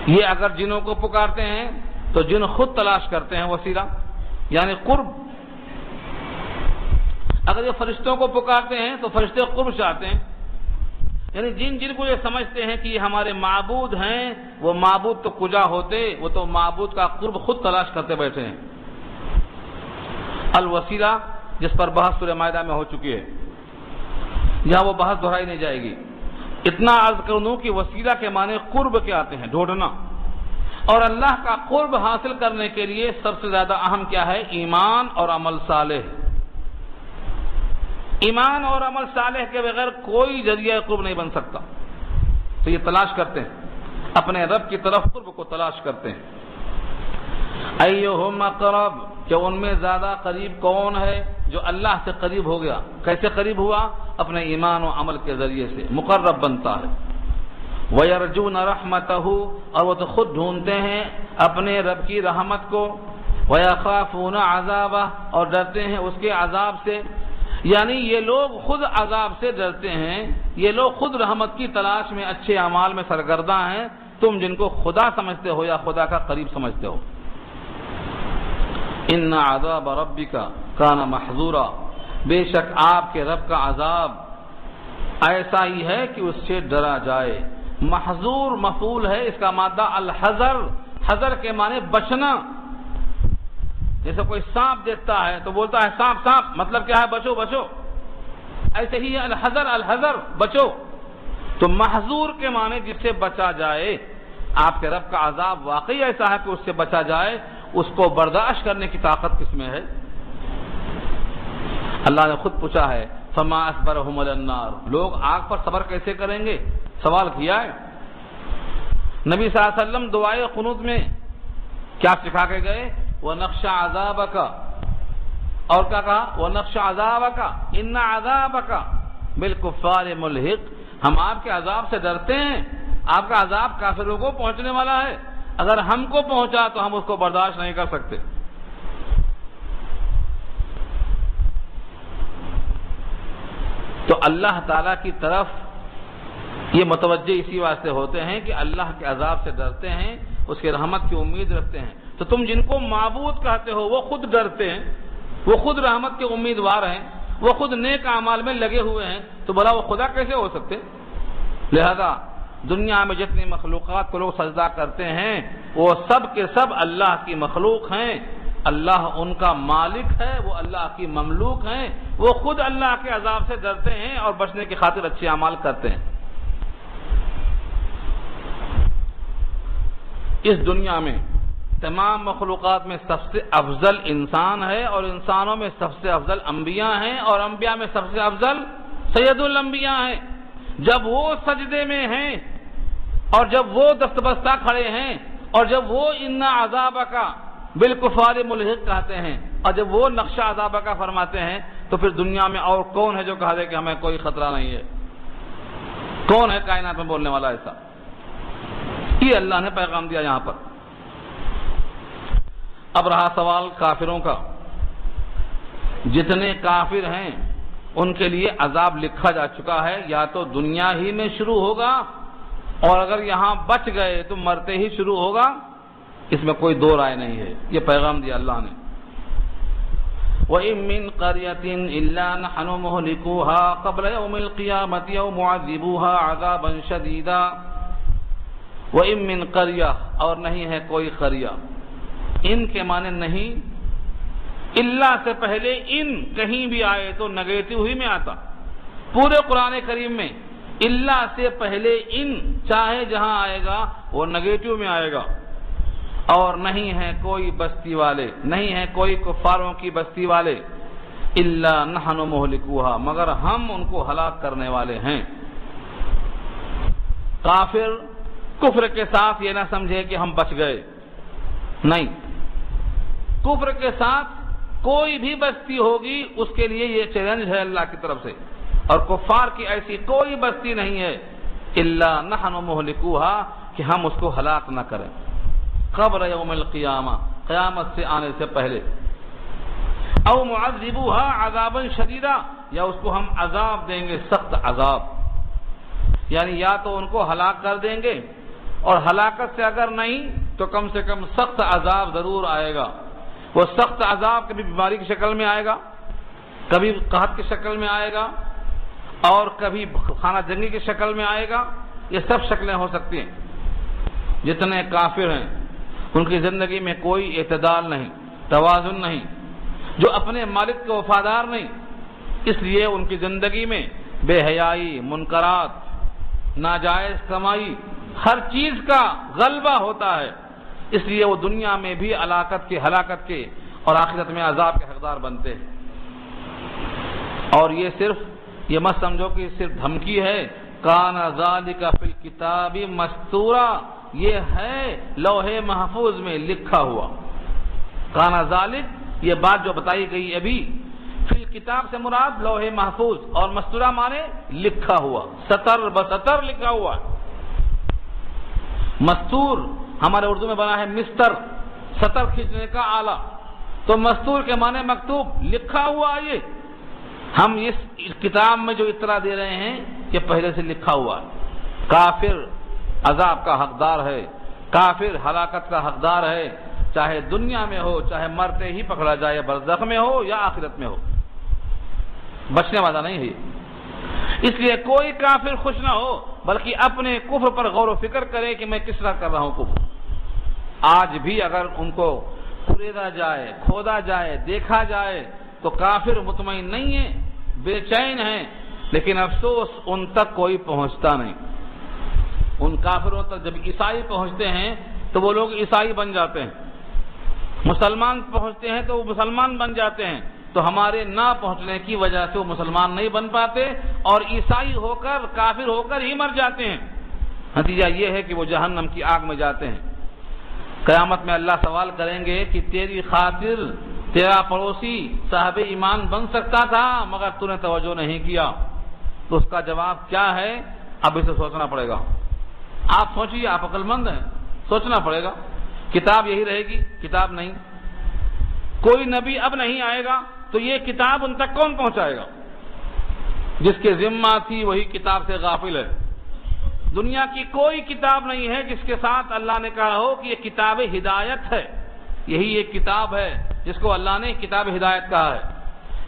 یہ اگر جنوں کو پکارتے ہیں تو جن خود تلاش کرتے ہیں وسیلہ، یعنی قرب. اگر یہ فرشتوں کو پکارتے ہیں تو فرشتے قرب چاہتے ہیں، یعنی جن جن کو یہ سمجھتے ہیں کہ یہ ہمارے معبود ہیں، وہ معبود تو کجا ہوتے، وہ تو معبود کا قرب خود تلاش کرتے بیٹھے ہیں. الوسیلہ جس پر بحث سورہ مائدہ میں ہو چکی ہے، یہاں وہ بحث دہرائی نہیں جائے گی. اتنا عرض کر دوں کہ وسیلہ کے معنی قرب کے آتے ہیں، ڈھونڈنا. اور اللہ کا قرب حاصل کرنے کے لیے سب سے زیادہ اہم کیا ہے؟ ایمان اور عمل صالح. ایمان اور عمل صالح کے بغیر کوئی ذریعہ قرب نہیں بن سکتا. تو یہ تلاش کرتے ہیں، اپنے رب کی طرف قرب کو تلاش کرتے ہیں. ایہم اقرب، کہ ان میں زیادہ قریب کون ہے؟ جو اللہ سے قریب ہو گیا. کیسے قریب ہوا؟ اپنے ایمان و عمل کے ذریعے سے مقرب بنتا ہے. وَيَرْجُونَ رَحْمَتَهُ، اور وہ تو خود ڈھونڈتے ہیں اپنے رب کی رحمت کو. وَيَخَافُونَ عَذَابَهُ، اور ڈرتے ہیں اس کے عذاب سے. یعنی یہ لوگ خود عذاب سے ڈرتے ہیں، یہ لوگ خود رحمت کی تلاش میں اچھے اعمال میں سرگرداں ہیں. تم جن کو خدا سمجھتے ہو یا خدا کا قریب سمجھتے ہو. ان عذاب ربک کان محذورا، بے شک آپ کے رب کا عذاب ایسا ہی ہے کہ اس سے ڈرا جائے. محذور مفعول ہے، اس کا مادہ الحذر. حذر کے معنی بچنا. جیسے کوئی سانپ دیکھتا ہے تو بولتا ہے سانپ سانپ، مطلب کیا ہے؟ بچو بچو. ایسے ہی ہے الحذر، الحذر بچو. تو محذور کے معنی جس سے بچا جائے. آپ کے رب کا عذاب واقعی ایسا ہے کہ اس سے بچا جائے، اس کو برداشت کرنے کی طاقت کس میں ہے؟ اللہ نے خود پوچھا ہے فما اصبرهم علی النار، لوگ آگ پر صبر کیسے کریں گے؟ سوال کیا ہے. نبی صلی اللہ علیہ وسلم دعائے قنوت میں کیا سکھا کے گئے؟ وَنَخْشَ عَذَابَكَ، اور کیا کہا؟ وَنَخْشَ عَذَابَكَ إِنَّ عَذَابَكَ بِالْكُفَّارِ مُلْحِقٌ، ہم آپ کے عذاب سے ڈرتے ہیں، آپ کا عذاب کافروں کو پہنچنے والا ہے. اگر ہم کو پہنچا تو ہم اس کو برداشت نہیں کر سکتے. تو اللہ تعالیٰ کی طرف یہ متوجہ اسی واسطے ہوتے ہیں کہ اللہ کے عذاب سے ڈرتے ہیں، اس کی رحمت کی امید رکھتے ہیں۔ تو تم جن کو معبود کہتے ہو وہ خود ڈرتے ہیں، وہ خود رحمت کے امیدوار ہیں، وہ خود نیک اعمال میں لگے ہوئے ہیں، تو بھلا وہ خدا کیسے ہو سکتے؟ لہذا دنیا میں جتنی مخلوقات کو لوگ سجدہ کرتے ہیں وہ سب کے سب اللہ کی مخلوق ہیں، اللہ ان کا مالک ہے، وہ اللہ کی مملوک ہیں، وہ خود اللہ کے عذاب سے ڈرتے ہیں اور بچنے کی خاطر اچھے اعمال کرتے ہیں۔ اس دنیا میں تمام مخلوقات میں سب سے افضل انسان ہے، اور انسانوں میں سب سے افضل انبیاء ہیں، اور انبیاء میں سب سے افضل سید الانبیاء ہیں۔ جب وہ سجدے میں ہیں اور جب وہ دستبستہ کھڑے ہیں اور جب وہ انا عذابک بالکفار ملحق کہتے ہیں اور جب وہ نقشہ عذابک فرماتے ہیں، تو پھر دنیا میں اور کون ہے جو کہا دے کہ ہمیں کوئی خطرہ نہیں ہے؟ کون ہے کائنات میں بولنے والا ایسا؟ یہ اللہ نے پیغام دیا یہاں پر۔ اب رہا سوال کافروں کا، جتنے کافر ہیں ان کے لیے عذاب لکھا جا چکا ہے، یا تو دنیا ہی میں شروع ہوگا اور اگر یہاں بچ گئے تو مرتے ہی شروع ہوگا، اس میں کوئی دو رائے نہیں ہے، یہ پیغام دیا اللہ نے۔ وَإِن مِّن قَرْيَةٍ إِلَّا نَحْنُ مُهْلِكُوهَا قَبْلَ يَوْمِ الْقِيَامَةِ أَوْ مُعَذِّبُوهَا عَذَابًا شَدِيدًا وَإِن مِّن قَرْيَةٍ، اور نہیں ہے کوئی قریہ، ان کے معنی نہیں، اللہ سے پہلے ان کہیں بھی آئے تو نگیٹو ہی میں آتا، پورے قرآن کریم میں اللہ سے پہلے ان چاہے جہاں آئے گا وہ نگیٹو میں آئے گا۔ اور نہیں ہے کوئی بستی والے، نہیں ہے کوئی کفاروں کی بستی والے، الا نحن مہلکوہا، مگر ہم ان کو ہلاک کرنے والے ہیں۔ کافر کفر کے ساتھ یہ نہ سمجھے کہ ہم بچ گئے، نہیں، کفر کے ساتھ کوئی بھی بستی ہوگی اس کے لیے یہ چیلنج ہے اللہ کی طرف سے، اور کفار کی ایسی کوئی بستی نہیں ہے الا نحن مہلکوہا کہ ہم اس کو ہلاک نہ کریں قبل یوم القیامہ، قیامت سے آنے سے پہلے، او معذبوہا عذابا شدیدا، یا اس کو ہم عذاب دیں گے، سخت عذاب، یعنی یا تو ان کو ہلاک کر دیں گے، اور ہلاکت سے اگر نہیں تو کم سے کم سخت عذاب ضرور آئے گا۔ وہ سخت عذاب کبھی بیماری کی شکل میں آئے گا، کبھی قحط کی شکل میں آئے گا، اور کبھی خانہ جنگی کی شکل میں آئے گا، یہ سب شکلیں ہو سکتی ہیں۔ جتنے کافر ہیں ان کی زندگی میں کوئی اعتدال نہیں، توازن نہیں، جو اپنے مالک کے وفادار نہیں، اس لیے ان کی زندگی میں بے حیائی، منکرات، ناجائز کمائی، ہر چیز کا غلبہ ہوتا ہے، اس لیے وہ دنیا میں بھی ہلاکت کے اور آخرت میں عذاب کے حقدار بنتے ہیں۔ اور یہ مت سمجھو کہ صرف دھمکی ہے، کان ذالک فی الکتاب مستورا، یہ ہے لوح محفوظ میں لکھا ہوا۔ کان ذالک، یہ بات جو بتائی گئی ابھی، فی الکتاب سے مراد لوح محفوظ، اور مستورا مانے لکھا ہوا، سطر بسطر لکھا ہوا۔ مستور ہمارے اردو میں بنا ہے مستر، سطر کھینچنے کا آلہ، تو مستور کے معنی مکتوب، لکھا ہوا۔ یہ ہم اس کتاب میں جو اطلاع دے رہے ہیں یہ پہلے سے لکھا ہوا ہے۔ کافر عذاب کا حقدار ہے، کافر ہلاکت کا حقدار ہے، چاہے دنیا میں ہو، چاہے مرتے ہی پکڑا جائے، برزخ میں ہو یا آخرت میں ہو، بچنے والا نہیں ہے۔ اس لیے کوئی کافر خوش نہ ہو، بلکہ اپنے کفر پر غور و فکر کرے کہ میں کس طرح کر رہا ہوں کفر۔ آج بھی اگر ان کو کریدا جائے، کھودا جائے، دیکھا جائے تو کافر مطمئن نہیں ہے، بے چین ہیں، لیکن افسوس ان تک کوئی پہنچتا نہیں۔ ان کافروں تک جب عیسائی پہنچتے ہیں تو وہ لوگ عیسائی بن جاتے ہیں، مسلمان پہنچتے ہیں تو وہ مسلمان بن جاتے ہیں، تو ہمارے نہ پہنچنے کی وجہ سے وہ مسلمان نہیں بن پاتے اور عیسائی ہو کر، کافر ہو کر ہی مر جاتے ہیں۔ نتیجہ یہ ہے کہ وہ جہنم کی آگ میں جاتے ہیں۔ قیامت میں اللہ سوال کریں گے کہ تیری خاطر تیرا پڑوسی صاحب ایمان بن سکتا تھا مگر تو نے توجہ نہیں کیا، تو اس کا جواب کیا ہے؟ اب اسے سوچنا پڑے گا۔ آپ سوچیے، آپ عقل مند ہیں، سوچنا پڑے گا۔ کتاب یہی رہے گی؟ کتاب نہیں۔ کوئی نبی اب نہیں آئے گا تو یہ کتاب ان تک کون پہنچائے گا؟ جس کے ذمہ تھی وہی کتاب سے غافل ہے۔ دنیا کی کوئی کتاب نہیں ہے جس کے ساتھ اللہ نے کہا ہو کہ یہ کتاب ہدایت ہے، یہی ایک کتاب ہے جس کو اللہ نے کتاب ہدایت کہا ہے۔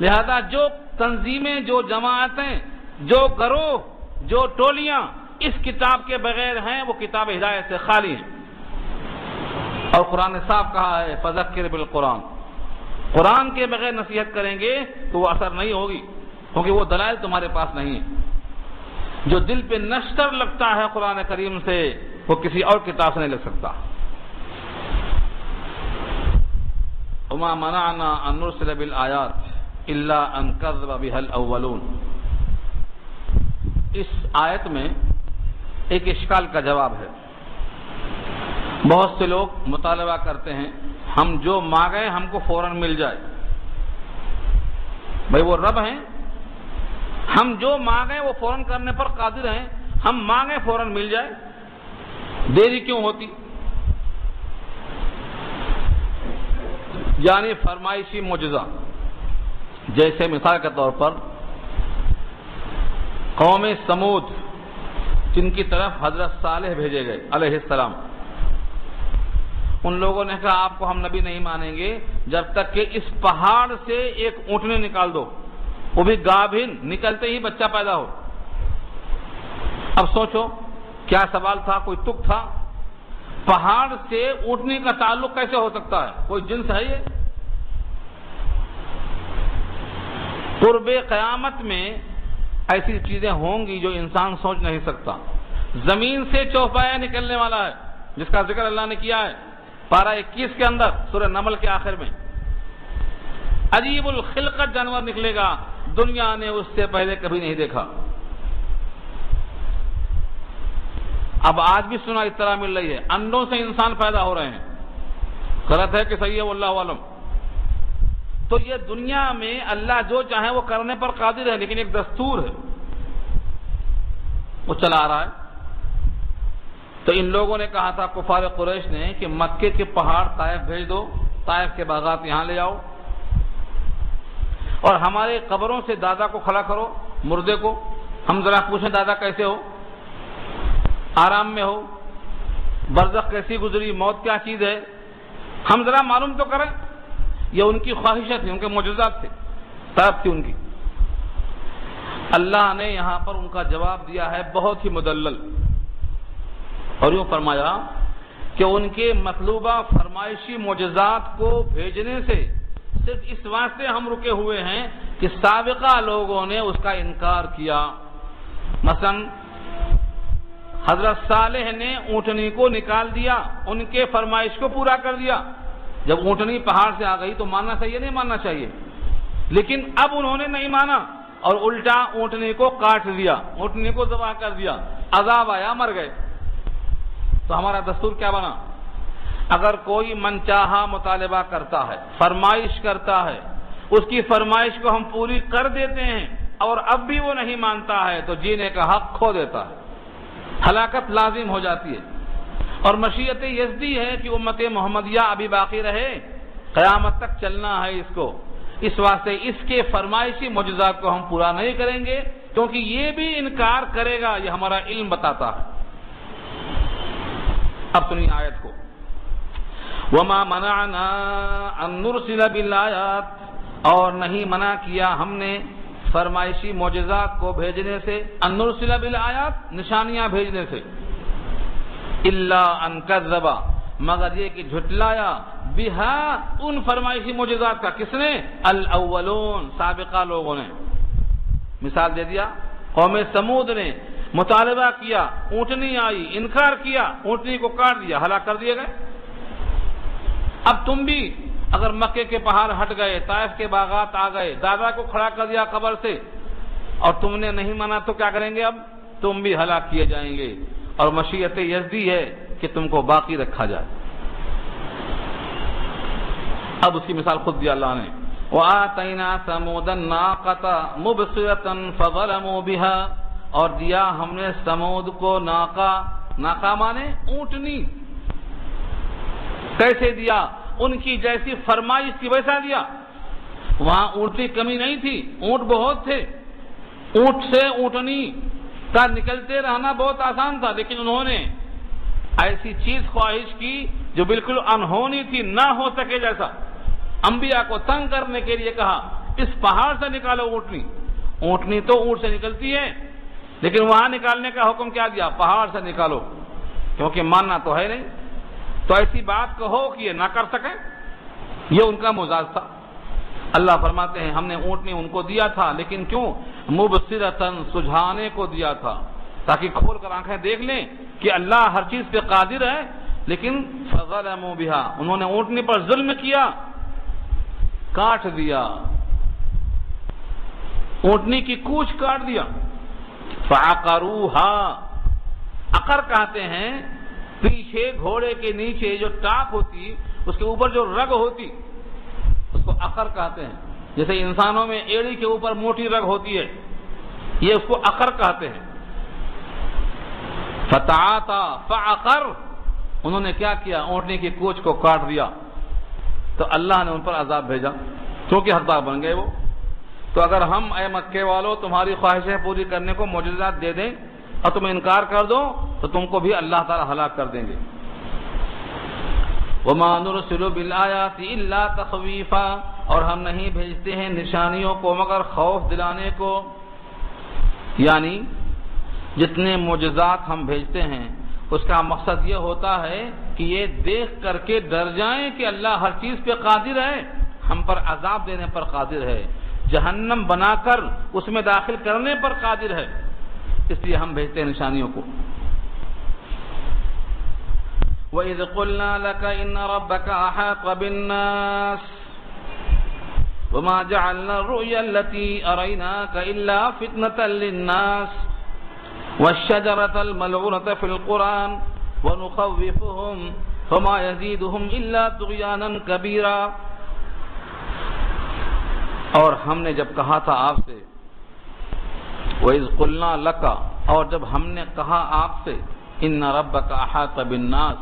لہذا جو تنظیمیں، جو جماعتیں، جو گروہ، جو ٹولیاں اس کتاب کے بغیر ہیں وہ کتاب ہدایت سے خالی ہیں۔ اور قرآن نے صاف کہا ہے فذکر بالقرآن، قرآن کے بغیر نصیحت کریں گے تو وہ اثر نہیں ہوگی، کیونکہ وہ دلائل تمہارے پاس نہیں ہیں۔ جو دل پہ نشتر لگتا ہے قرآن کریم سے وہ کسی اور کتاب سے نہیں لگ سکتا۔ وما منعنا ان نرسل بالآیات الا ان کذب بها الاولون، اس آیت میں ایک اشکال کا جواب ہے۔ بہت سے لوگ مطالبہ کرتے ہیں ہم جو مانگیں ہم کو فوراً مل جائے۔ بھائی وہ رب ہیں، ہم جو مانگیں وہ فوراً کرنے پر قادر ہیں، ہم مانگیں فوراً مل جائے، دیری کیوں ہوتی؟ یعنی فرمائشی معجزہ، جیسے مثال کے طور پر قوم سمود جن کی طرف حضرت صالح بھیجے گئے علیہ السلام، ان لوگوں نے کہا آپ کو ہم نبی نہیں مانیں گے جب تک کہ اس پہاڑ سے ایک اونٹنی نکال دو، وہ بھی گابھن، نکلتے ہی بچہ پیدا ہو۔ اب سوچو کیا سوال تھا، کوئی تک تھا؟ پہاڑ سے اونٹنی کا تعلق کیسے ہو سکتا ہے؟ کوئی جنس ہے یہ؟ قرب قیامت میں ایسی چیزیں ہوں گی جو انسان سوچ نہیں سکتا۔ زمین سے چوپایا نکلنے والا ہے جس کا ذکر اللہ نے کیا ہے پارہ 21 کے اندر سورہ نمل کے آخر میں۔ عجیب الخلقت جانور نکلے گا، دنیا نے اس سے پہلے کبھی نہیں دیکھا۔ اب آج بھی سنا اطلاع مل رہی ہے انڈوں سے انسان پیدا ہو رہے ہیں، غلط ہے کہ صحیح ہے واللہ عالم۔ تو یہ دنیا میں اللہ جو چاہے وہ کرنے پر قادر ہے، لیکن ایک دستور ہے وہ چلا آ رہا ہے۔ تو ان لوگوں نے کہا تھا کفار قریش نے کہ مکے کے پہاڑ طائف بھیج دو، طائف کے باغات یہاں لے آؤ، اور ہمارے قبروں سے دادا کو کھڑا کرو، مردے کو، ہم ذرا پوچھیں دادا کیسے ہو، آرام میں ہو، برزخ کیسی گزری، موت کیا چیز ہے، ہم ذرا معلوم تو کریں۔ یہ ان کی خواہشیں تھیں، ان کے معجزات تھے، طلب تھی ان کی۔ اللہ نے یہاں پر ان کا جواب دیا ہے بہت ہی مدلل، اور یوں فرمایا کہ ان کے مطلوبہ فرمائشی معجزات کو بھیجنے سے صرف اس واسطے ہم رکے ہوئے ہیں کہ سابقہ لوگوں نے اس کا انکار کیا۔ مثلا حضرت صالح نے اونٹنی کو نکال دیا، ان کے فرمائش کو پورا کر دیا۔ جب اونٹنی پہاڑ سے آ گئی تو ماننا چاہیے نہیں ماننا چاہیے؟ لیکن اب انہوں نے نہیں مانا اور الٹا اونٹنی کو کاٹ دیا، اونٹنی کو ذبح کر دیا، عذاب آیا، مر گئے۔ تو ہمارا دستور کیا بنا؟ اگر کوئی منچاہا مطالبہ کرتا ہے، فرمائش کرتا ہے، اس کی فرمائش کو ہم پوری کر دیتے ہیں اور اب بھی وہ نہیں مانتا ہے تو جینے کا حق کھو دیتا ہے، ہلاکت لازم ہو جاتی ہے۔ اور مشیت یزدی ہے کہ امت محمدیہ ابھی باقی رہے، قیامت تک چلنا ہے اس کو، اس واسطے اس کے فرمائشی معجزات کو ہم پورا نہیں کریں گے، کیونکہ یہ بھی انکار کرے گا، یہ ہمارا علم بتاتا ہے۔ اب سنیے آیت کو، وَمَا مَنَعْنَا أَن نُرْسِلَ بِالْآيَاتِ، اور نہیں منع کیا ہم نے فرمائشی معجزات کو بھیجنے سے، ان نرسل بالآیات، نشانیاں بھیجنے سے، الا ان کذب، مگر یہ کہ جھٹلایا، بہا، ان فرمائشی معجزات کا، کس نے؟ الاولون، سابقہ لوگوں نے۔ مثال دے دیا، قوم سمود نے مطالبہ کیا، اونٹنی آئی، انکار کیا، اونٹنی کو کاٹ دیا، ہلاک کر دیے گئے۔ اب تم بھی اگر مکے کے پہاڑ ہٹ گئے، طائف کے باغات آ گئے، دادا کو کھڑا کر دیا قبر سے، اور تم نے نہیں مانا تو کیا کریں گے؟ اب تم بھی ہلاک کیے جائیں گے، اور مشیت یزدی ہے کہ تم کو باقی رکھا جائے۔ اب اس کی مثال خود دیا اللہ نے، وَآتَيْنَا ثَمُودَ النَّاقَةَ مُبْصِرَةً فَظَلَمُوا بِهَا، اور دیا ہم نے سمود کو ناقہ مانے اونٹنی۔ کیسے دیا؟ ان کی جیسی فرمائش کی ویسا دیا۔ وہاں اونٹ کی کمی نہیں تھی، اونٹ بہت تھے، اونٹ سے اونٹنی کا نکلتے رہنا بہت آسان تھا، لیکن انہوں نے ایسی چیز خواہش کی جو بالکل انہونی تھی، نہ ہو سکے جیسا۔ انبیاء کو تنگ کرنے کے لیے کہا اس پہاڑ سے نکالو اونٹنی۔ اونٹنی تو اونٹ سے نکلتی ہے، لیکن وہاں نکالنے کا حکم کیا دیا؟ پہاڑ سے نکالو، کیونکہ ماننا تو ہے نہیں۔ تو ایسی بات کہو کہ یہ نہ کر سکیں، یہ ان کا مزاج تھا۔ اللہ فرماتے ہیں ہم نے اونٹنی ان کو دیا تھا، لیکن کیوں؟ مبصرتن، سجھانے کو دیا تھا، تاکہ کھول کر آنکھیں دیکھ لیں کہ اللہ ہر چیز پہ قادر ہے۔ لیکن فظلموا بہا، انہوں نے اونٹنی پر ظلم کیا، کاٹ دیا، اونٹنی کی کوچ کاٹ دیا۔ فعقروها، عقر کہتے ہیں پیچھے گھوڑے کے نیچے جو ٹاپ ہوتی، اس کے اوپر جو رگ ہوتی، اس کو عقر کہتے ہیں۔ جیسے انسانوں میں ایڑی کے اوپر موٹی رگ ہوتی ہے، یہ اس کو عقر کہتے ہیں۔ فتعاطى فعقر، انہوں نے کیا کیا؟ اونٹنی کی کوچ کو کاٹ دیا۔ تو اللہ نے ان پر عذاب بھیجا، کیونکہ حقدار بن گئے وہ۔ تو اگر ہم اے مکے والوں تمہاری خواہشیں پوری کرنے کو معجزات دے دیں اور تم انکار کر دو تو تم کو بھی اللہ تعالی ہلاک کر دیں گے۔ وَمَا نُرْسِلُ بِالْآيَاتِ إِلَّا تَخْوِيفًا، اور ہم نہیں بھیجتے ہیں نشانیوں کو مگر خوف دلانے کو۔ یعنی جتنے معجزات ہم بھیجتے ہیں اس کا مقصد یہ ہوتا ہے کہ یہ دیکھ کر کے ڈر جائیں کہ اللہ ہر چیز پہ قادر ہے، ہم پر عذاب دینے پر قادر ہے، جہنم بنا کر اس میں داخل کرنے پر قادر ہے، اس لیے ہم بھیجتے ہیں نشانیوں کو۔ وَإِذْ قُلْنَا لَكَ إِنَّ رَبَّكَ أَحَاطَ بِالنَّاسِ وَمَا جَعَلْنَا الرُّؤْيَا الَّتِي أَرَيْنَاكَ إِلَّا فِتْنَةً لِلنَّاسِ وَالشَّجَرَةَ الْمَلْعُونَةَ فِي الْقُرْآنِ وَنُخَوِّفُهُمْ فَمَا يَزِيدُهُمْ إِلَّا طُغْيَانًا كَبِيرًا۔ اور ہم نے جب کہا تھا آپ سے، وَإِذْ قُلْنَا لَكَ، اور جب ہم نے کہا آپ سے، إِنَّ رَبَّكَ أَحَاطَ بِالنَّاسِ،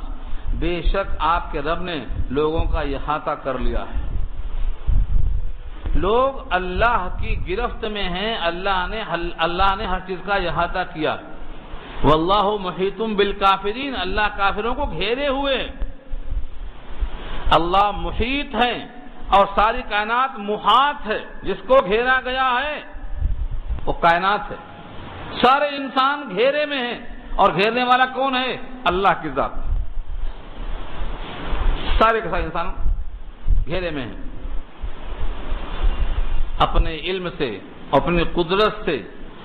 بے شک آپ کے رب نے لوگوں کا احاطہ کر لیا ہے۔ لوگ اللہ کی گرفت میں ہیں، اللہ نے ہر چیز کا احاطہ کیا۔ واللہ محیط بالکافرین، اللہ کافروں کو گھیرے ہوئے۔ اللہ محیط ہے اور ساری کائنات محاط ہے، جس کو گھیرا گیا ہے وہ کائنات ہے۔ سارے انسان گھیرے میں ہیں، اور گھیرنے والا کون ہے؟ اللہ کی ذات۔ سارے کے سارے انسان گھیرے میں ہیں، اپنے علم سے، اپنی قدرت سے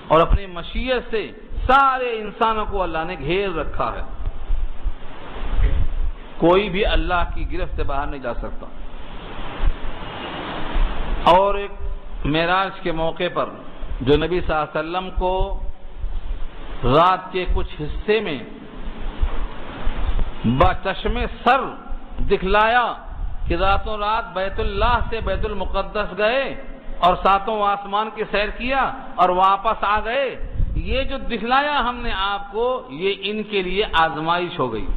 اور اپنی مشیت سے سارے انسانوں کو اللہ نے گھیر رکھا ہے۔ کوئی بھی اللہ کی گرفت سے باہر نہیں جا سکتا۔ اور ایک معراج کے موقع پر جو نبی صلی اللہ علیہ وسلم کو رات کے کچھ حصے میں بچشم سر دکھلایا کہ راتوں رات بیت اللہ سے بیت المقدس گئے اور ساتوں آسمان کی سیر کیا اور واپس آ گئے، یہ جو دکھلایا ہم نے آپ کو، یہ ان کے لیے آزمائش ہو گئی۔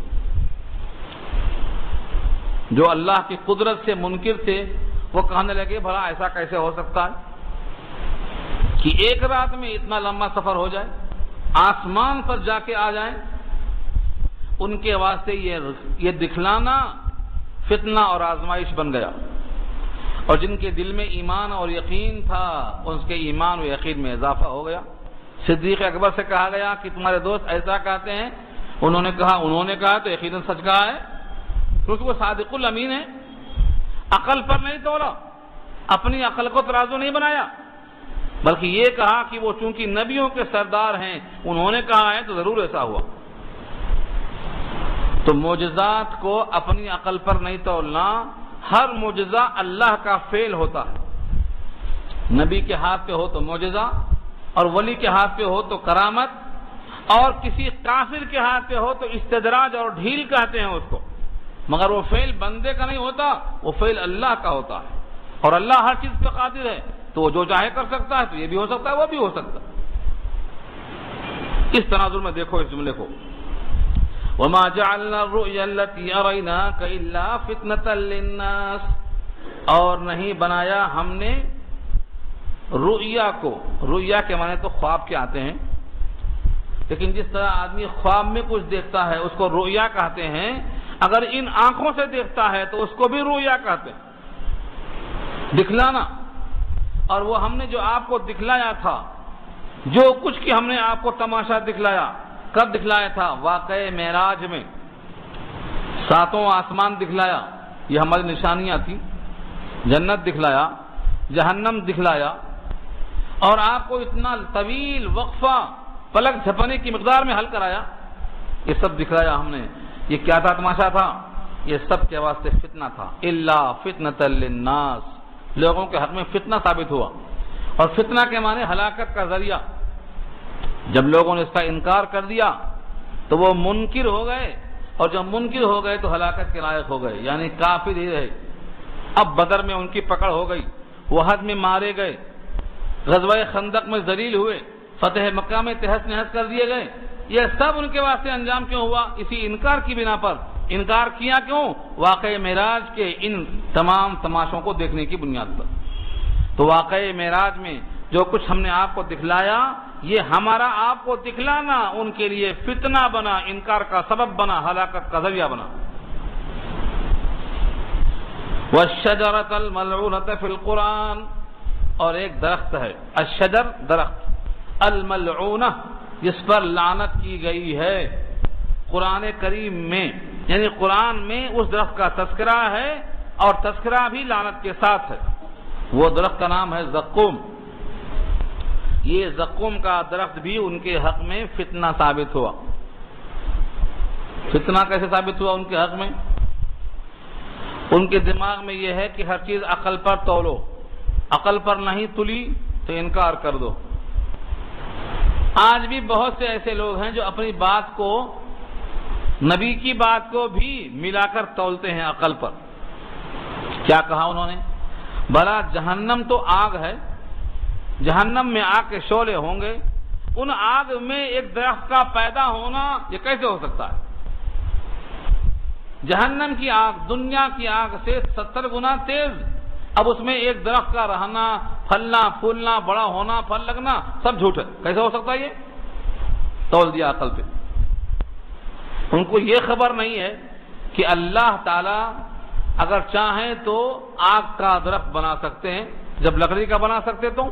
جو اللہ کی قدرت سے منکر تھے وہ کہنے لگے بھلا ایسا کیسے ہو سکتا ہے کہ ایک رات میں اتنا لمبا سفر ہو جائے، آسمان پر جا کے آ جائیں۔ ان کے واسطے یہ دکھلانا فتنہ اور آزمائش بن گیا، اور جن کے دل میں ایمان اور یقین تھا ان کے ایمان و یقین میں اضافہ ہو گیا۔ صدیق اکبر سے کہا گیا کہ تمہارے دوست ایسا کہتے ہیں، انہوں نے کہا تو یقیناً سچ کہا ہے، کیونکہ وہ صادق الامین ہے۔ عقل پر نہیں تولا، اپنی عقل کو ترازو نہیں بنایا، بلکہ یہ کہا کہ وہ چونکہ نبیوں کے سردار ہیں، انہوں نے کہا ہے تو ضرور ایسا ہوا۔ تو معجزات کو اپنی عقل پر نہیں تولنا، ہر معجزہ اللہ کا فعل ہوتا ہے۔ نبی کے ہاتھ پہ ہو تو معجزہ، اور ولی کے ہاتھ پہ ہو تو کرامت، اور کسی کافر کے ہاتھ پہ ہو تو استدراج اور ڈھیل کہتے ہیں اس کو، مگر وہ فعل بندے کا نہیں ہوتا، وہ فعل اللہ کا ہوتا ہے، اور اللہ ہر چیز پہ قادر ہے، تو وہ جو چاہے کر سکتا ہے، تو یہ بھی ہو سکتا ہے، وہ بھی ہو سکتا ہے۔ اس تناظر میں دیکھو اس جملے کو، وَمَا جَعَلْنَا الرُّؤْيَا الَّتِي أَرَيْنَاكَ إِلَّا فِتْنَةً لِلنَّاسِ، اور نہیں بنایا ہم نے رؤیا کو، رؤیا کے معنی تو خواب کے آتے ہیں، لیکن جس طرح آدمی خواب میں کچھ دیکھتا ہے اس کو رؤیا کہتے ہیں، اگر ان آنکھوں سے دیکھتا ہے تو اس کو بھی رؤیا کہتے ہیں، دکھلانا۔ اور وہ ہم نے جو آپ کو دکھلایا تھا، جو کچھ کی ہم نے آپ کو تماشا دکھلایا، کب دکھلایا تھا؟ واقعہ معراج میں، ساتوں آسمان دکھلایا، یہ ہماری نشانیاں تھیں، جنت دکھلایا، جہنم دکھلایا، اور آپ کو اتنا طویل وقفہ پلک جھپنے کی مقدار میں حل کرایا، یہ سب دکھلایا ہم نے۔ یہ کیا تھا؟ تماشا تھا، یہ سب کے واسطے فتنہ تھا۔ الا فتنۃ للناس، لوگوں کے حق میں فتنہ ثابت ہوا، اور فتنہ کے معنی ہلاکت کا ذریعہ۔ جب لوگوں نے اس کا انکار کر دیا تو وہ منکر ہو گئے، اور جب منکر ہو گئے تو ہلاکت کے لائق ہو گئے، یعنی کافر ہی رہے۔ اب بدر میں ان کی پکڑ ہو گئی، وحد میں مارے گئے، غزوہ خندق میں ذلیل ہوئے، فتح مکہ میں تہس نہس کر دیے گئے۔ یہ سب ان کے واسطے انجام کیوں ہوا؟ اسی انکار کی بنا پر۔ انکار کیا کیوں؟ واقعہ معراج کے ان تمام تماشوں کو دیکھنے کی بنیاد پر۔ تو واقعہ معراج میں جو کچھ ہم نے آپ کو دکھلایا، یہ ہمارا آپ کو دکھلانا ان کے لیے فتنہ بنا، انکار کا سبب بنا، ہلاکت کا ذریعہ بنا۔ والشجرۃ الملعونۃ فی القرآن، اور ایک درخت ہے، الشجر درخت، الملعونہ جس پر لعنت کی گئی ہے قرآن کریم میں، یعنی قرآن میں اس درخت کا تذکرہ ہے، اور تذکرہ بھی لعنت کے ساتھ ہے۔ وہ درخت کا نام ہے زقوم۔ یہ زقوم کا درخت بھی ان کے حق میں فتنہ ثابت ہوا۔ فتنہ کیسے ثابت ہوا ان کے حق میں؟ ان کے دماغ میں یہ ہے کہ ہر چیز عقل پر تولو، عقل پر نہیں تلی تو انکار کر دو۔ آج بھی بہت سے ایسے لوگ ہیں جو اپنی بات کو، نبی کی بات کو بھی ملا کر تولتے ہیں عقل پر۔ کیا کہا انہوں نے؟ بھلا جہنم تو آگ ہے، جہنم میں آگ کے شعلے ہوں گے، ان آگ میں ایک درخت کا پیدا ہونا یہ کیسے ہو سکتا ہے؟ جہنم کی آگ دنیا کی آگ سے 70 گنا تیز، اب اس میں ایک درخت کا رہنا، پھلنا پھولنا، بڑا ہونا، پھل لگنا، سب جھوٹ ہے، کیسے ہو سکتا ہے؟ یہ تول دیا عقل پہ۔ ان کو یہ خبر نہیں ہے کہ اللہ تعالی اگر چاہیں تو آگ کا درخت بنا سکتے ہیں، جب لکڑی کا بنا سکتے تو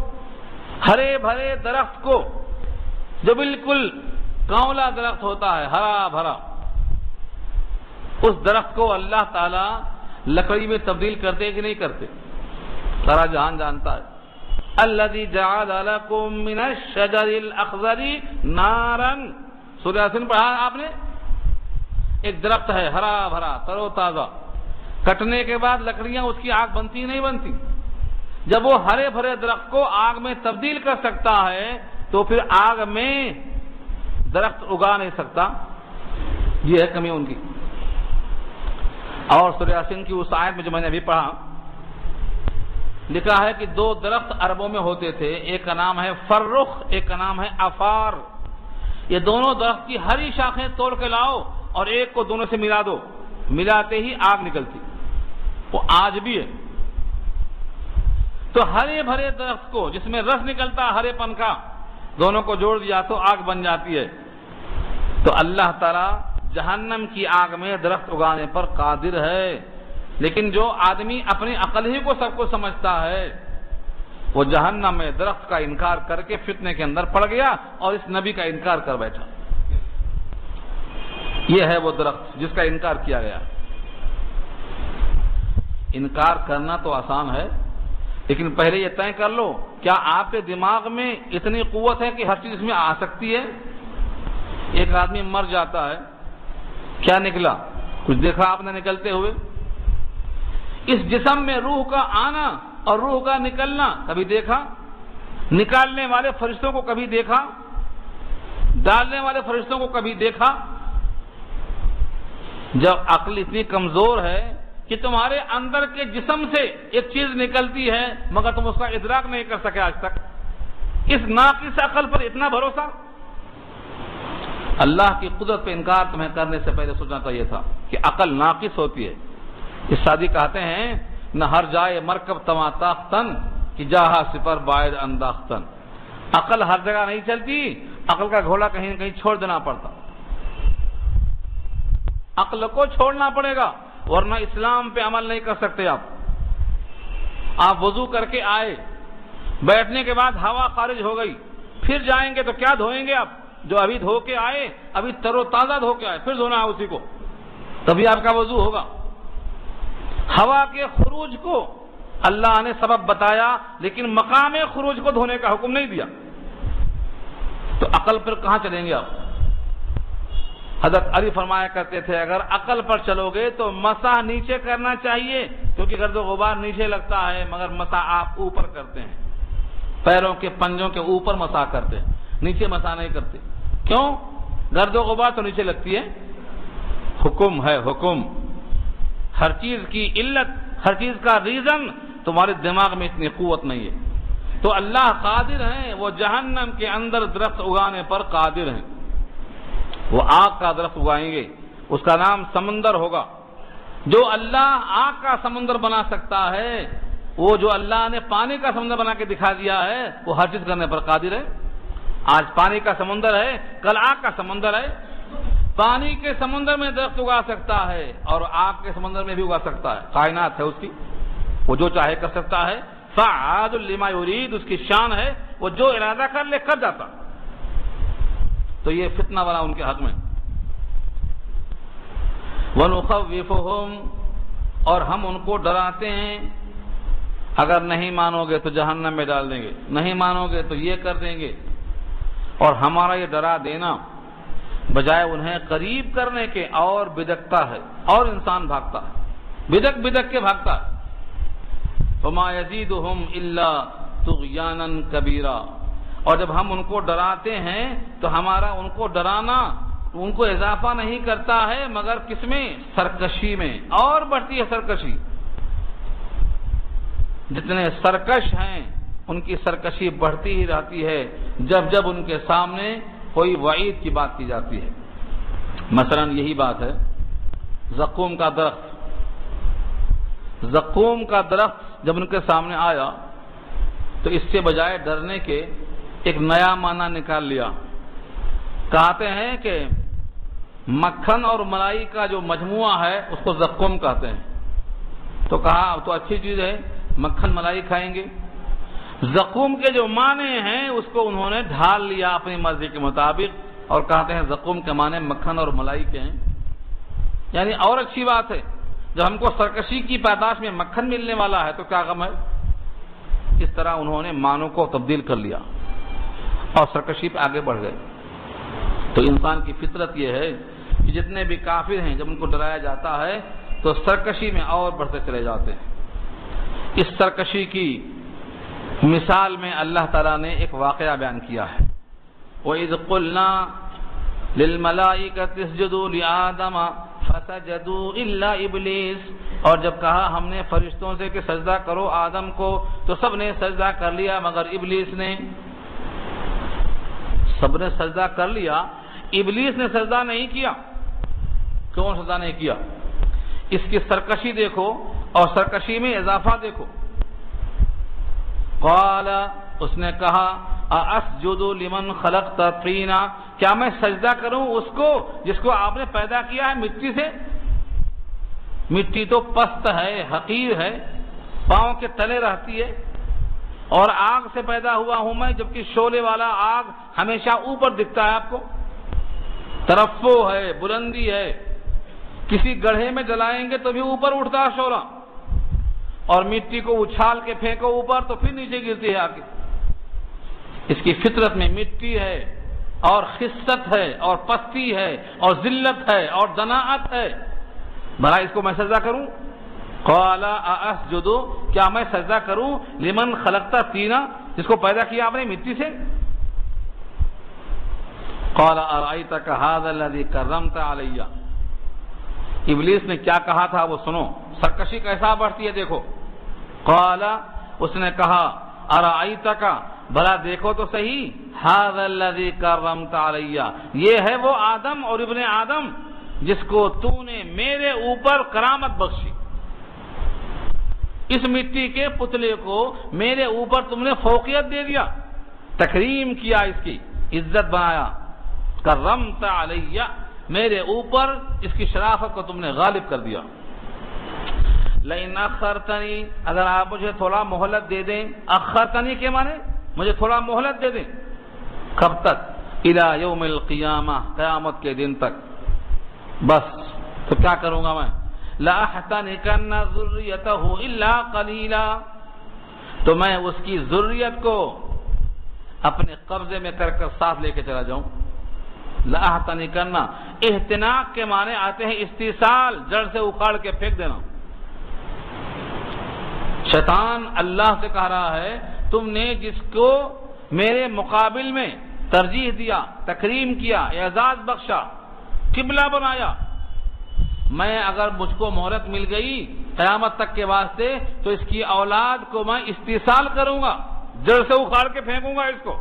ہرے بھرے درخت کو، جو بالکل کانولا درخت ہوتا ہے، ہرا بھرا، اس درخت کو اللہ تعالی لکڑی میں تبدیل کرتے کہ نہیں کرتے؟ سارا جہان جانتا ہے۔ الذی جعل لکم من الشجر الاخضر نارا، سورہ یاسین پڑھا آپ نے؟ ایک درخت ہے ہرا بھرا تر و تازہ، کٹنے کے بعد لکڑیاں اس کی آگ بنتی نہیں بنتی؟ جب وہ ہرے بھرے درخت کو آگ میں تبدیل کر سکتا ہے تو پھر آگ میں درخت اگا نہیں سکتا؟ یہ ہے کمی ان کی۔ اور سورہ یاسین کی اس آیت میں جو میں نے ابھی پڑھا، لکھا ہے کہ 2 درخت عربوں میں ہوتے تھے، ایک کا نام ہے فرخ، ایک کا نام ہے افار۔ یہ دونوں درخت کی ہری شاخیں توڑ کے لاؤ اور ایک کو دونوں سے ملا دو، ملاتے ہی آگ نکلتی، وہ آج بھی ہے۔ تو ہرے بھرے درخت کو جس میں رس نکلتا ہرے پن کا، دونوں کو جوڑ دیا تو آگ بن جاتی ہے۔ تو اللہ تعالی جہنم کی آگ میں درخت اگانے پر قادر ہے، لیکن جو آدمی اپنی عقل ہی کو سب کو سمجھتا ہے، وہ جہنم میں درخت کا انکار کر کے فتنے کے اندر پڑ گیا اور اس نبی کا انکار کر بیٹھا۔ یہ ہے وہ درخت جس کا انکار کیا گیا۔ انکار کرنا تو آسان ہے، لیکن پہلے یہ طے کر لو، کیا آپ کے دماغ میں اتنی قوت ہے کہ ہر چیز اس میں آ سکتی ہے؟ ایک آدمی مر جاتا ہے، کیا نکلا؟ کچھ دیکھا آپ نے نکلتے ہوئے؟ اس جسم میں روح کا آنا اور روح کا نکلنا کبھی دیکھا؟ نکالنے والے فرشتوں کو کبھی دیکھا؟ ڈالنے والے فرشتوں کو کبھی دیکھا؟ جب عقل اتنی کمزور ہے کہ تمہارے اندر کے جسم سے ایک چیز نکلتی ہے مگر تم اس کا ادراک نہیں کر سکے آج تک، اس ناقص عقل پر اتنا بھروسہ؟ اللہ کی قدرت پہ انکار تمہیں کرنے سے پہلے سوچنا چاہیے تھا کہ عقل ناقص ہوتی ہے۔ اس شادی کہتے ہیں نہ ہر جائے مرکب تما تاختن کہ جہاں سپر باعد انداختن، عقل ہر جگہ نہیں چلتی، عقل کا گھوڑا کہیں نہ کہیں چھوڑ دینا پڑتا، عقل کو چھوڑنا پڑے گا ورنہ اسلام پہ عمل نہیں کر سکتے آپ وضو کر کے آئے، بیٹھنے کے بعد ہوا خارج ہو گئی، پھر جائیں گے تو کیا دھوئیں گے آپ؟ جو ابھی دھو کے آئے، ابھی تر و تازہ دھو کے آئے، پھر دھونا ہے اسی کو، تبھی آپ کا وضو ہوگا۔ ہوا کے خروج کو اللہ نے سبب بتایا لیکن مقام خروج کو دھونے کا حکم نہیں دیا، تو عقل پر کہاں چلیں گے آپ؟ حضرت علی فرمایا کرتے تھے اگر عقل پر چلو گے تو مسح نیچے کرنا چاہیے، کیونکہ گرد و غبار نیچے لگتا ہے، مگر مسح آپ اوپر کرتے ہیں، پیروں کے پنجوں کے اوپر مسح کرتے ہیں، نیچے مسح نہیں کرتے۔ کیوں؟ گرد و غبار تو نیچے لگتی ہے، حکم ہے حکم، ہر چیز کی علت، ہر چیز کا ریزن تمہارے دماغ میں اتنی قوت نہیں ہے۔ تو اللہ قادر ہیں، وہ جہنم کے اندر درخت اگانے پر قادر ہیں، وہ آگ کا درخت اگائیں گے، اس کا نام سمندر ہوگا۔ جو اللہ آگ کا سمندر بنا سکتا ہے، وہ جو اللہ نے پانی کا سمندر بنا کے دکھا دیا ہے، وہ ہر چیز کرنے پر قادر ہے۔ آج پانی کا سمندر ہے، کل آگ کا سمندر ہے، پانی کے سمندر میں درخت اگا سکتا ہے اور آگ کے سمندر میں بھی اگا سکتا ہے، کائنات ہے اس کی، وہ جو چاہے کر سکتا ہے، فعال لما یرید، اس کی شان ہے، وہ جو ارادہ کر لے کر جاتا۔ تو یہ فتنہ بنا ان کے حق میں۔ وَنُخَوِّفُهُمْ، اور ہم ان کو ڈراتے ہیں، اگر نہیں مانو گے تو جہنم میں ڈال دیں گے، نہیں مانو گے تو یہ کر دیں گے، اور ہمارا یہ ڈرا دینا بجائے انہیں قریب کرنے کے اور بدکتا ہے، اور انسان بھاگتا ہے، بدک بدک کے بھاگتا ہے۔ وَمَا يَزِيدُهُمْ إِلَّا طُغْيَانًا كَبِيرًا، اور جب ہم ان کو ڈراتے ہیں تو ہمارا ان کو ڈرانا ان کو اضافہ نہیں کرتا ہے مگر کس میں؟ سرکشی میں، اور بڑھتی ہے سرکشی۔ جتنے سرکش ہیں ان کی سرکشی بڑھتی ہی رہتی ہے جب جب ان کے سامنے کوئی وعید کی بات کی جاتی ہے۔ مثلا یہی بات ہے زقوم کا درخت، زقوم کا درخت جب ان کے سامنے آیا تو اس سے بجائے ڈرنے کے ایک نیا معنی نکال لیا، کہتے ہیں کہ مکھن اور ملائی کا جو مجموعہ ہے اس کو زقوم کہتے ہیں، تو کہا تو اچھی چیز ہے، مکھن ملائی کھائیں گے۔ زقوم کے جو معنی ہیں اس کو انہوں نے ڈھال لیا اپنی مرضی کے مطابق اور کہتے ہیں زقوم کے معنی مکھن اور ملائی کے ہیں، یعنی اور اچھی بات ہے، جب ہم کو سرکشی کی پیداش میں مکھن ملنے والا ہے تو کیا غم ہے۔ اس طرح انہوں نے معنوں کو تبدیل کر لیا اور سرکشی پہ آگے بڑھ گئے۔ تو انسان کی فطرت یہ ہے کہ جتنے بھی کافر ہیں جب ان کو ڈرایا جاتا ہے تو سرکشی میں اور بڑھتے چلے جاتے ہیں۔ اس سرکشی کی مثال میں اللہ تعالیٰ نے ایک واقعہ بیان کیا ہے، وَإِذْ قُلْنَا لِلْمَلَائِكَةِ اسْجُدُوا لِآدَمَ فَسَجَدُوا إِلَّا إِبْلِيسَ، اور جب کہا ہم نے فرشتوں سے کہ سجدہ کرو آدم کو تو سب نے سجدہ کر لیا مگر ابلیس نے، سب نے سجدہ کر لیا، ابلیس نے سجدہ نہیں کیا۔ کیوں سجدہ نہیں کیا؟ اس کی سرکشی دیکھو اور سرکشی میں اضافہ دیکھو۔ قال، اس نے کہا اَأَسْجُدُ لِمَنْ خَلَقْتَ طِينًا، کیا میں سجدہ کروں اس کو جس کو آپ نے پیدا کیا ہے مٹی سے؟ مٹی تو پست ہے، حقیر ہے، پاؤں کے تلے رہتی ہے، اور آگ سے پیدا ہوا ہوں میں، جبکہ شعلے والا آگ ہمیشہ اوپر دکھتا ہے آپ کو، ترفع ہے، بلندی ہے، کسی گڑھے میں جلائیں گے تو بھی اوپر اٹھتا ہے شعلہ، اور مٹی کو اچھال کے پھینکو اوپر تو پھر نیچے گرتی ہے آگے۔ اس کی فطرت میں مٹی ہے اور خست ہے اور پستی ہے اور ذلت ہے اور دناعت ہے، بھلا اس کو میں سجدہ کروں؟ قال اَأَسْجُدُ، کیا میں سجدہ کروں لمن خلقت طینا، جس کو پیدا کیا آپ نے مٹی سے؟ قال أرأيتك هذا الذي كرمت علي، ابلیس نے کیا کہا تھا وہ سنو، سرکشی کیسا بڑھتی ہے دیکھو۔ قال، اس نے کہا أرأيتك، بھلا دیکھو تو صحیح، هذا الذي كرمت علي، یہ ہے وہ آدم اور ابن آدم جس کو تو نے میرے اوپر کرامت بخشی، اس مٹی کے پتلے کو میرے اوپر تم نے فوقیت دے دیا، تکریم کیا، اس کی عزت بنایا، کرمت علیہ، میرے اوپر اس کی شرافت کو تم نے غالب کر دیا۔ لئن اخرتنی، اگر آپ مجھے تھوڑا مہلت دے دیں، اخرتنی کے معنی مجھے تھوڑا مہلت دے دیں، کب تک؟ الی یوم القیامہ، قیامت کے دن تک، بس تو کیا کروں گا میں؟ لَأَحْتَنِكَنَّ ذُرِّيَّتَهُ إِلَّا قَلِيلًا، تو میں اس کی ذریت کو اپنے قبضے میں کر کر ساتھ لے کے چلا جاؤں۔ لَأَحْتَنِكَنَّ، احتناق کے معنی آتے ہیں استیصال، جڑ سے اکھاڑ کے پھینک دینا۔ شیطان اللہ سے کہہ رہا ہے تم نے جس کو میرے مقابل میں ترجیح دیا، تکریم کیا، اعزاز بخشا، قبلہ بنایا، میں اگر مجھ کو مہلت مل گئی قیامت تک کے واسطے تو اس کی اولاد کو میں استیصال کروں گا، جڑ سے اکھاڑ کے پھینکوں گا اس کو۔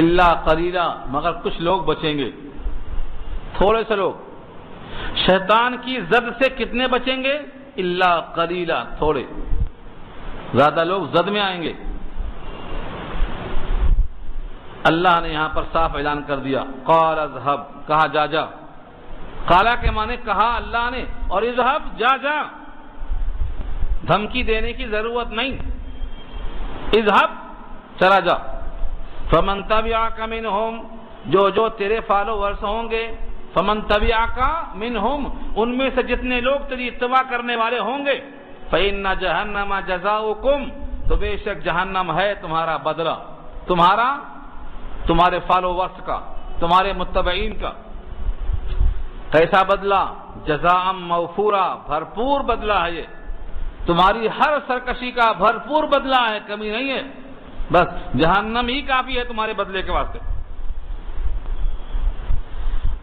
الا قلیلا، مگر کچھ لوگ بچیں گے، تھوڑے سے لوگ۔ شیطان کی زد سے کتنے بچیں گے؟ الا قلیلا، تھوڑے، زیادہ لوگ زد میں آئیں گے۔ اللہ نے یہاں پر صاف اعلان کر دیا، قال اذهب، کہا جا جا، قالا کے معنی کہا اللہ نے، اور اذهب، جا جا، دھمکی دینے کی ضرورت نہیں، اذهب، چلا جا، فمن تبعك منهم، جو تیرے فالوورز ہوں گے، فمن تبعك منهم، ان میں سے جتنے لوگ تیری اتباع کرنے والے ہوں گے، فإن جہنم جزاؤکم، تو بے شک جہنم ہے تمہارا بدلہ، تمہارے فالوورز کا، تمہارے متبعین کا۔ کیسا بدلہ؟ جزاء موفورا، بھرپور بدلہ ہے یہ، تمہاری ہر سرکشی کا بھرپور بدلہ ہے، کمی نہیں ہے، بس جہنم ہی کافی ہے تمہارے بدلے کے واسطے۔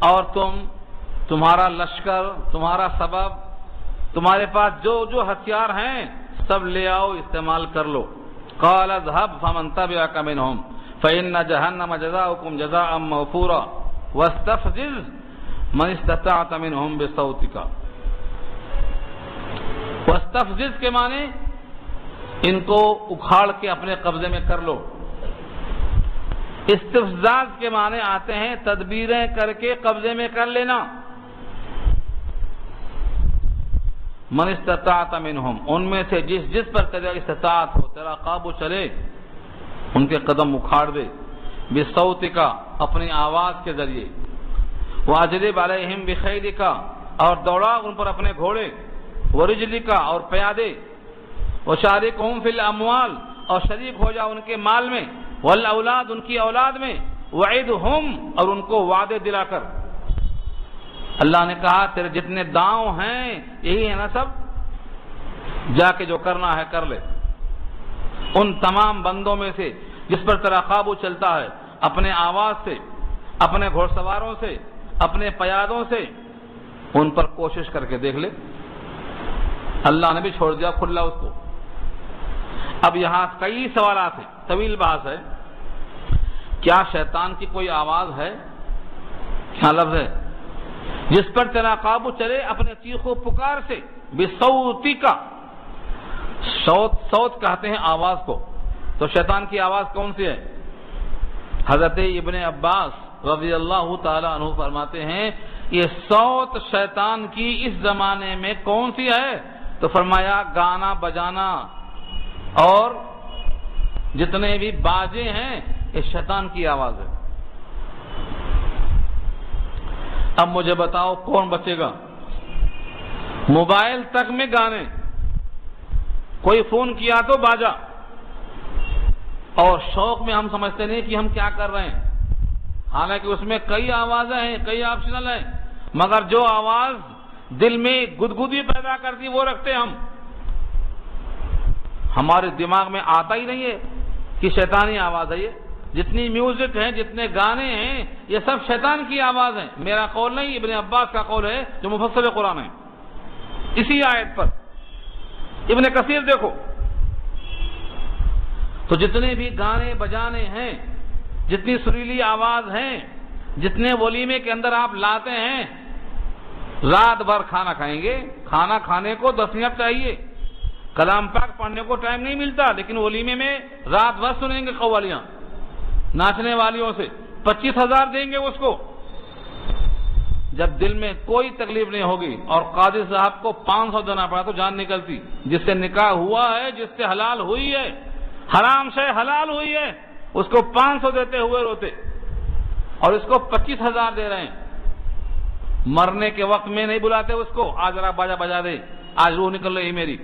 اور تمہارا لشکر، تمہارا سبب، تمہارے پاس جو ہتھیار ہیں سب لے آؤ، استعمال کر لو۔ قال اذهب فمن تبعك منهم فإن جهنم جزاؤكم جزاء موفورا واستفزز من استطعت منهم بصوتك۔ واستفزز کے معنی ان کو اکھاڑ کے اپنے قبضے میں کر لو۔ استفزاز کے معنی آتے ہیں تدبیریں کر کے قبضے میں کر لینا۔ من استطاعت منہم، ان میں سے جس پر تیرا استطاعت ہو، تیرا قابو چلے، ان کے قدم اکھاڑ دے، بصوتک، اپنی آواز کے ذریعے، واجلب علیہم بخیلک، اور دوڑا ان پر اپنے گھوڑے، ورجلک، اور پیادے، وشارکہم فی الاموال، اور شریک ہو جا ان کے مال میں، والاولاد، ان کی اولاد میں، وعدہم، اور ان کو وعدے دلا کر۔ اللہ نے کہا تیرے جتنے داؤں ہیں یہی ہے نا سب، جا کے جو کرنا ہے کر لے۔ ان تمام بندوں میں سے جس پر تیرا قابو چلتا ہے، اپنے آواز سے، اپنے گھوڑ سواروں سے، اپنے پیادوں سے، ان پر کوشش کر کے دیکھ لے۔ اللہ نے بھی چھوڑ دیا کھلا اس کو۔ اب یہاں کئی سوالات ہیں، طویل بحث ہے۔ کیا شیطان کی کوئی آواز ہے؟ کیا لفظ ہے؟ جس پر تیرا قابو چلے اپنے چیخ و پکار سے، بصوتی کا، صوت کہتے ہیں آواز کو، تو شیطان کی آواز کون سی ہے؟ حضرت ابن عباس رضی اللہ تعالی عنہ فرماتے ہیں یہ صوت شیطان کی اس زمانے میں کون سی ہے؟ تو فرمایا گانا بجانا اور جتنے بھی باجے ہیں یہ شیطان کی آواز ہے۔ اب مجھے بتاؤ کون بچے گا؟ موبائل تک میں گانے، کوئی فون کیا تو باجا، اور شوق میں ہم سمجھتے نہیں کہ ہم کیا کر رہے ہیں، حالانکہ اس میں کئی آوازیں ہیں، کئی آپشنل ہیں، مگر جو آواز دل میں گدگدی پیدا کرتی وہ رکھتے ہم، ہمارے دماغ میں آتا ہی نہیں ہے کہ شیطانی آواز ہے یہ۔ جتنی میوزک ہیں، جتنے گانے ہیں، یہ سب شیطان کی آواز ہیں۔ میرا قول نہیں، ابن عباس کا قول ہے جو مفسر قرآن ہے اسی آیت پر۔ ابن کثیر دیکھو، تو جتنے بھی گانے بجانے ہیں، جتنی سریلی آواز ہیں، جتنے ولیمے کے اندر آپ لاتے ہیں، رات بھر کھانا کھائیں گے. کھانا کھانے کو 10 منٹ چاہیے, کلام پاک پڑھنے کو ٹائم نہیں ملتا, لیکن ولیمے میں رات بھر سنیں گے قوالیاں ناچنے والیوں سے, 25,000 دیں گے اس کو. جب دل میں کوئی تکلیف نہیں ہوگی اور قاضی صاحب کو 500 دینا پڑا تو جان نکلتی. جس سے نکاح ہوا ہے, جس سے حلال ہوئی ہے, حرام سے حلال ہوئی ہے, اس کو 500 دیتے ہوئے روتے, اور اس کو 25,000 دے رہے ہیں. مرنے کے وقت میں نہیں بلاتے اس کو, آج ذرا باجا بجا دے, آج روح نکل رہی میری,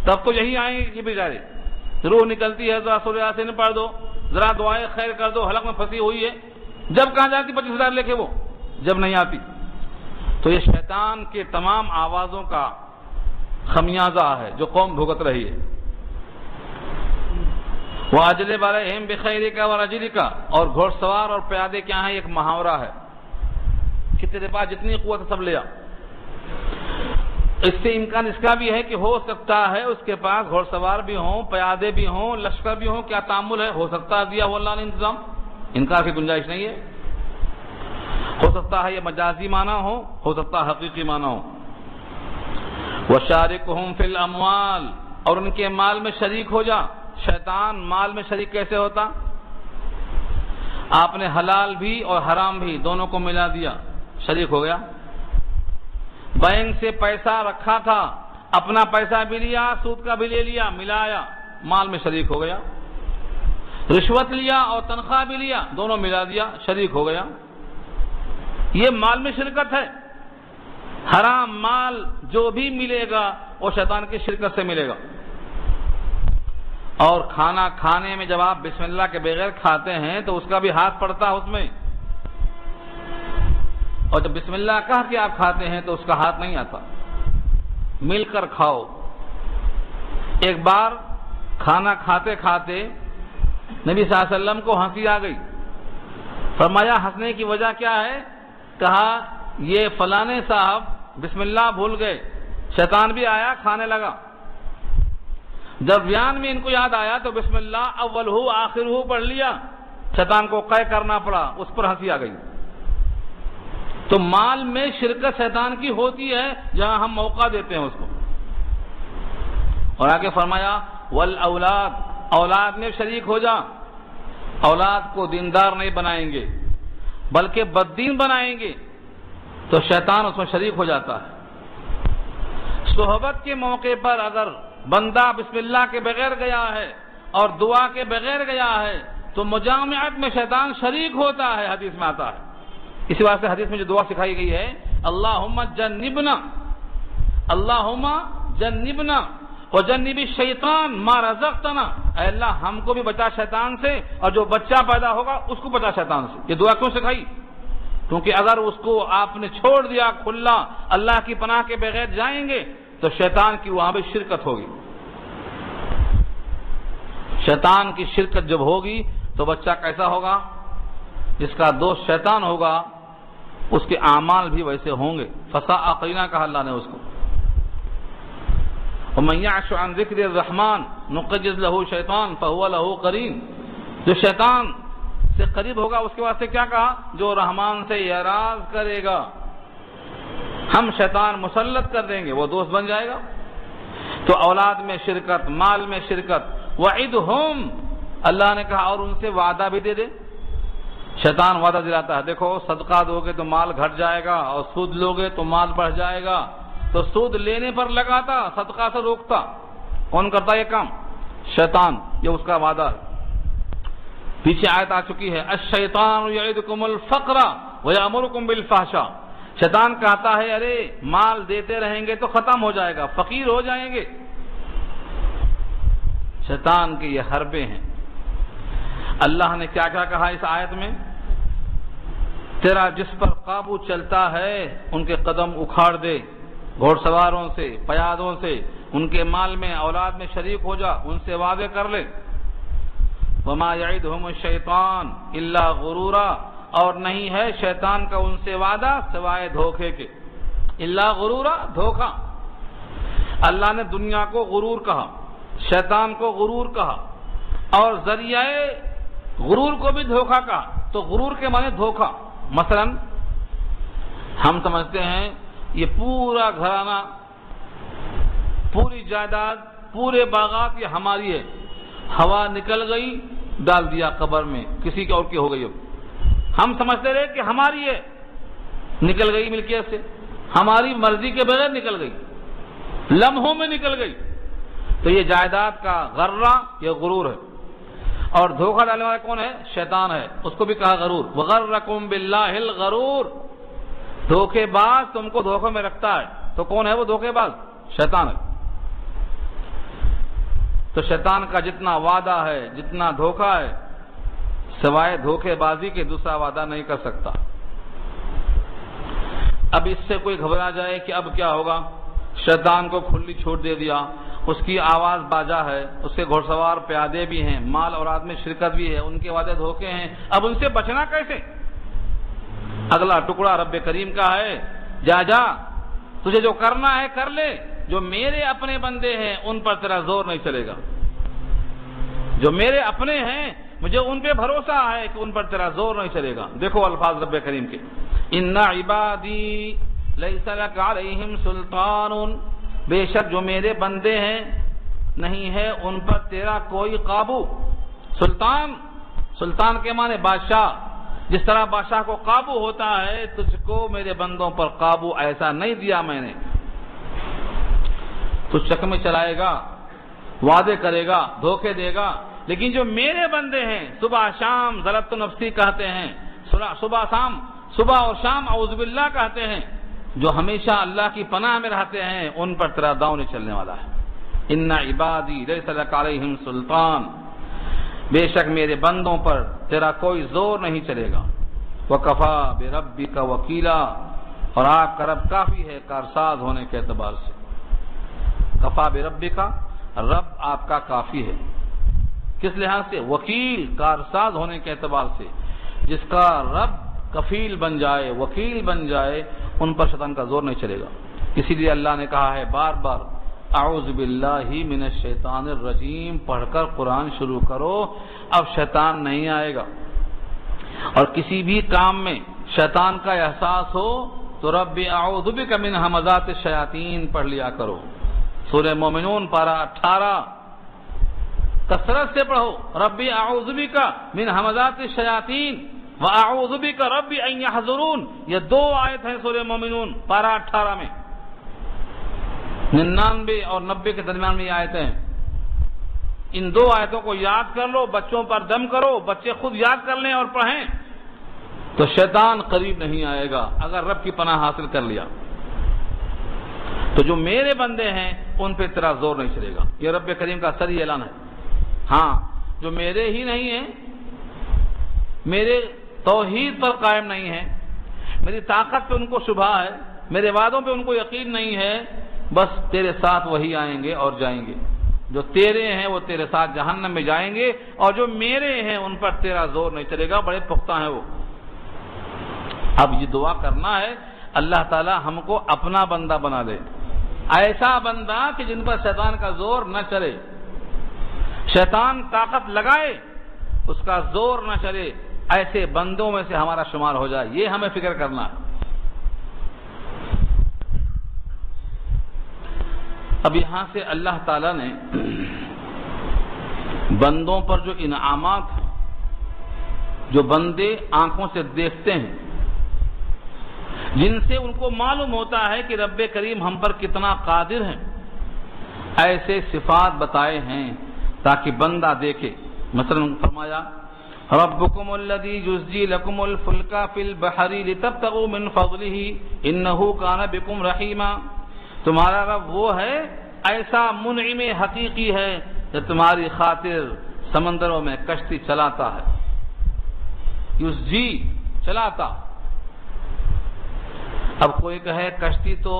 تب تو یہی آئیں گے کہ بیچارے روح نکلتی ہے, ذرا سورہ یاسین پڑھ دو, ذرا دعائیں خیر کر دو, حلق میں پھنسی ہوئی ہے. جب کہاں جاتی 25,000 لے کے وہ, جب نہیں آتی. تو یہ شیطان کے تمام آوازوں کا خمیازہ ہے جو قوم بھگت رہی ہے. وَأَجْلِبْ عَلَيْهِمْ بِخَيْلِكَ وَرَجِلِكَ, اور گھوڑ سوار اور پیادے کیا ہیں, ایک محاورہ ہے کہ تیرے پاس جتنی قوت سب لیا. اس سے امکان اس کا بھی ہے کہ ہو سکتا ہے اس کے پاس گھوڑ سوار بھی ہوں, پیادے بھی ہوں, لشکر بھی ہوں, کیا تعامل ہے, ہو سکتا ہے دیا ہو اللہ نے انتظام, انکار کی گنجائش نہیں ہے. ہو سکتا ہے یہ مجازی معنی ہو سکتا ہے حقیقی معنی ہو. وَشَارِكُهُمْ فِي الْأَمْوَالِ, اور ان کے مال میں شریک ہو جا. شیطان مال میں شریک کیسے ہوتا؟ آپ نے حلال بھی اور حرام بھی دونوں کو ملا دیا, شریک ہو گیا. بینک سے پیسہ رکھا تھا, اپنا پیسہ بھی لیا, سود کا بھی لے لیا, ملایا, مال میں شریک ہو گیا. رشوت لیا اور تنخواہ بھی لیا, دونوں ملا دیا, شریک ہو گیا. یہ مال میں شرکت ہے. حرام مال جو بھی ملے گا وہ شیطان کی شرکت سے ملے گا. اور کھانا کھانے میں جب آپ بسم اللہ کے بغیر کھاتے ہیں تو اس کا بھی ہاتھ پڑتا ہے اس میں, اور جب بسم اللہ کہہ کے آپ کھاتے ہیں تو اس کا ہاتھ نہیں آتا. مل کر کھاؤ. ایک بار کھانا کھاتے کھاتے نبی صلی اللہ علیہ وسلم کو ہنسی آ گئی. فرمایا ہنسنے کی وجہ کیا ہے؟ کہا یہ فلانے صاحب بسم اللہ بھول گئے, شیطان بھی آیا, کھانے لگا. جب بیان میں ان کو یاد آیا تو بسم اللہ اول ہو آخر ہو پڑھ لیا, شیطان کو قے کرنا پڑا, اس پر ہنسی آ گئی. تو مال میں شرکت شیطان کی ہوتی ہے جہاں ہم موقع دیتے ہیں اس کو. اور آگے فرمایا والاولاد, اولاد میں شریک ہو جا. اولاد کو دیندار نہیں بنائیں گے بلکہ بددین بنائیں گے تو شیطان اس میں شریک ہو جاتا ہے. صحبت کے موقع پر اگر بندہ بسم اللہ کے بغیر گیا ہے اور دعا کے بغیر گیا ہے تو مجامعت میں شیطان شریک ہوتا ہے, حدیث میں آتا ہے. اسی واسطے حدیث میں جو دعا سکھائی گئی ہے, اللہم جنبنا, اللہم جنبنا وجنب الشیطان ما رزقتنا, اے اللہ ہم کو بھی بچا شیطان سے اور جو بچہ پیدا ہوگا اس کو بچا شیطان سے. یہ دعا کیوں سکھائی؟ کیونکہ اگر اس کو آپ نے چھوڑ دیا کھلا, اللہ کی پناہ کے بغیر جائیں گے تو شیطان کی وہاں بھی شرکت ہوگی. شیطان کی شرکت جب ہوگی تو بچہ کیسا ہوگا؟ جس کا دوست شیطان ہوگا اس کے اعمال بھی ویسے ہوں گے. فساء قرینا کہا اللہ نے اس کو. ومن يعش عن ذکر الرحمن نقیض له شیطان فهو له قرین, جو شیطان سے قریب ہوگا اس کے واسطے کیا کہا؟ جو رحمان سے اعراض کرے گا ہم شیطان مسلط کر دیں گے, وہ دوست بن جائے گا. تو اولاد میں شرکت, مال میں شرکت. وعدہم, اللہ نے کہا اور ان سے وعدہ بھی دے دے. شیطان وعدہ دلاتا ہے, دیکھو صدقہ دو گے تو مال گھٹ جائے گا, اور سود لو گے تو مال بڑھ جائے گا. تو سود لینے پر لگاتا, صدقہ سے روکتا. کون کرتا یہ کام؟ شیطان. یہ اس کا وعدہ ہے. پیچھے آیت آ چکی ہے, الشیطان یعدکم الفقر ویامرکم بالفحشاء. شیطان کہتا ہے ارے مال دیتے رہیں گے تو ختم ہو جائے گا, فقیر ہو جائیں گے. شیطان کے یہ حربے ہیں. اللہ نے کیا کیا کہا اس آیت میں؟ تیرا جس پر قابو چلتا ہے ان کے قدم اکھاڑ دے, گھوڑ سواروں سے, پیادوں سے, ان کے مال میں اولاد میں شریک ہو جا, ان سے وعدے کر لے. وما یعدہم الشیطان الا غرورا, اور نہیں ہے شیطان کا ان سے وعدہ سوائے دھوکے کے. الا غرورا, دھوکا. اللہ نے دنیا کو غرور کہا, شیطان کو غرور کہا, اور ذریعہ غرور کو بھی دھوکا کہا. تو غرور کے معنی دھوکا. مثلا ہم سمجھتے ہیں یہ پورا گھرانہ، پوری جائیداد، پورے باغات یہ ہماری ہے، ہوا نکل گئی ڈال دیا قبر میں، کسی اور کی ہو گئی، اب ہم سمجھتے رہے کہ ہماری ہے، نکل گئی ملکیت سے، ہماری مرضی کے بغیر نکل گئی، لمحوں میں نکل گئی۔ تو یہ جائیداد کا غرہ، یہ غرور ہے، اور دھوکہ ڈالنے والا کون ہے؟ شیطان ہے، اس کو بھی کہا غرور، وغرکم باللہ الغرور، دھوکے باز تم کو دھوکے میں رکھتا ہے۔ تو کون ہے وہ دھوکے باز؟ شیطان ہے۔ تو شیطان کا جتنا وعدہ ہے، جتنا دھوکہ ہے، سوائے دھوکے بازی کے دوسرا وعدہ نہیں کر سکتا۔ اب اس سے کوئی گھبرا جائے کہ اب کیا ہوگا، شیطان کو کھلی چھوٹ دے دیا، اس کی آواز باجا ہے، اس کے گھوڑ سوار پیادے بھی ہیں، مال اوراد میں شرکت بھی ہے، ان کے وعدے دھوکے ہیں، اب ان سے بچنا کیسے؟ اگلا ٹکڑا رب کریم کا ہے، جا جا تجھے جو کرنا ہے کر لے، جو میرے اپنے بندے ہیں ان پر تیرا زور نہیں چلے گا، جو میرے اپنے ہیں مجھے ان پہ بھروسہ ہے کہ ان پر تیرا زور نہیں چلے گا۔ دیکھو الفاظ رب کریم کے، ان عبادی لیس لک علیہم سلطان، بے شک جو میرے بندے ہیں نہیں ہے ان پر تیرا کوئی قابو۔ سلطان کے معنی بادشاہ، جس طرح بادشاہ کو قابو ہوتا ہے، تجھ کو میرے بندوں پر قابو ایسا نہیں دیا میں نے۔ تو شک میں چلائے گا، وعدے کرے گا، دھوکے دے گا، لیکن جو میرے بندے ہیں صبح شام ضربت نفسی کہتے ہیں، صبح اور شام اعوذ باللہ کہتے ہیں، جو ہمیشہ اللہ کی پناہ میں رہتے ہیں، ان پر تیرا داؤں نہیں چلنے والا ہے۔ ان عبادی لیس لک علیہم سلطان، بے شک میرے بندوں پر تیرا کوئی زور نہیں چلے گا۔ وکفا بربک وکیلا، اور آپ کا رب کافی ہے کارساز ہونے کے اعتبار سے۔ کفا بربک، رب آپ کا کافی ہے، کس لحاظ سے؟ وکیل، کارساز ہونے کے اعتبار سے، جس کا رب کفیل بن جائے، وکیل بن جائے، ان پر شیطان کا زور نہیں چلے گا۔ اسی لیے اللہ نے کہا ہے بار بار اعوذ باللہ من الشیطان الرجیم پڑھ کر قرآن شروع کرو، اب شیطان نہیں آئے گا۔ اور کسی بھی کام میں شیطان کا احساس ہو تو رب اعوذ بک من ہمزات الشیاطین پڑھ لیا کرو۔ سورہ مومنون پارہ 18 کثرت سے پڑھو، رب اعوذ بک من ہمزات الشیاطین وَأَعُوذُ بِكَ رَبِّ أَن يَحْضُرُونَ، یہ دو آیت ہیں سورہ مومنون پارہ 18 میں، 99 اور 90 کے درمیان میں یہ آیتیں ہیں۔ ان دو آیتوں کو یاد کر لو، بچوں پر دم کرو، بچے خود یاد کر لیں اور پڑھیں، تو شیطان قریب نہیں آئے گا اگر رب کی پناہ حاصل کر لیا۔ تو جو میرے بندے ہیں ان پہ تیرا زور نہیں چلے گا، یہ رب کریم کا سری اعلان ہے۔ ہاں جو میرے ہی نہیں ہیں، میرے توحید پر قائم نہیں ہے، میری طاقت پہ ان کو شبہ ہے، میرے وعدوں پہ ان کو یقین نہیں ہے، بس تیرے ساتھ وہی آئیں گے اور جائیں گے۔ جو تیرے ہیں وہ تیرے ساتھ جہنم میں جائیں گے، اور جو میرے ہیں ان پر تیرا زور نہیں چلے گا، بڑے پختہ ہیں وہ۔ اب یہ دعا کرنا ہے اللہ تعالی ہم کو اپنا بندہ بنا دے، ایسا بندہ کہ جن پر شیطان کا زور نہ چلے، شیطان طاقت لگائے اس کا زور نہ چلے، ایسے بندوں میں سے ہمارا شمار ہو جائے، یہ ہمیں فکر کرنا ہے۔ اب یہاں سے اللہ تعالیٰ نے بندوں پر جو انعامات ہیں، جو بندے آنکھوں سے دیکھتے ہیں، جن سے ان کو معلوم ہوتا ہے کہ رب کریم ہم پر کتنا قادر ہے، ایسے صفات بتائے ہیں تاکہ بندہ دیکھے۔ مثلا فرمایا ربکم الذی یزجی لکم الفلک فی البحر لتبتغوا من فضلہ انہ کان بکم رحیما، تمہارا رب وہ ہے ایسا منعم حقیقی ہے کہ تمہاری خاطر سمندروں میں کشتی چلاتا ہے، یزجی چلاتا۔ اب کوئی کہے کشتی تو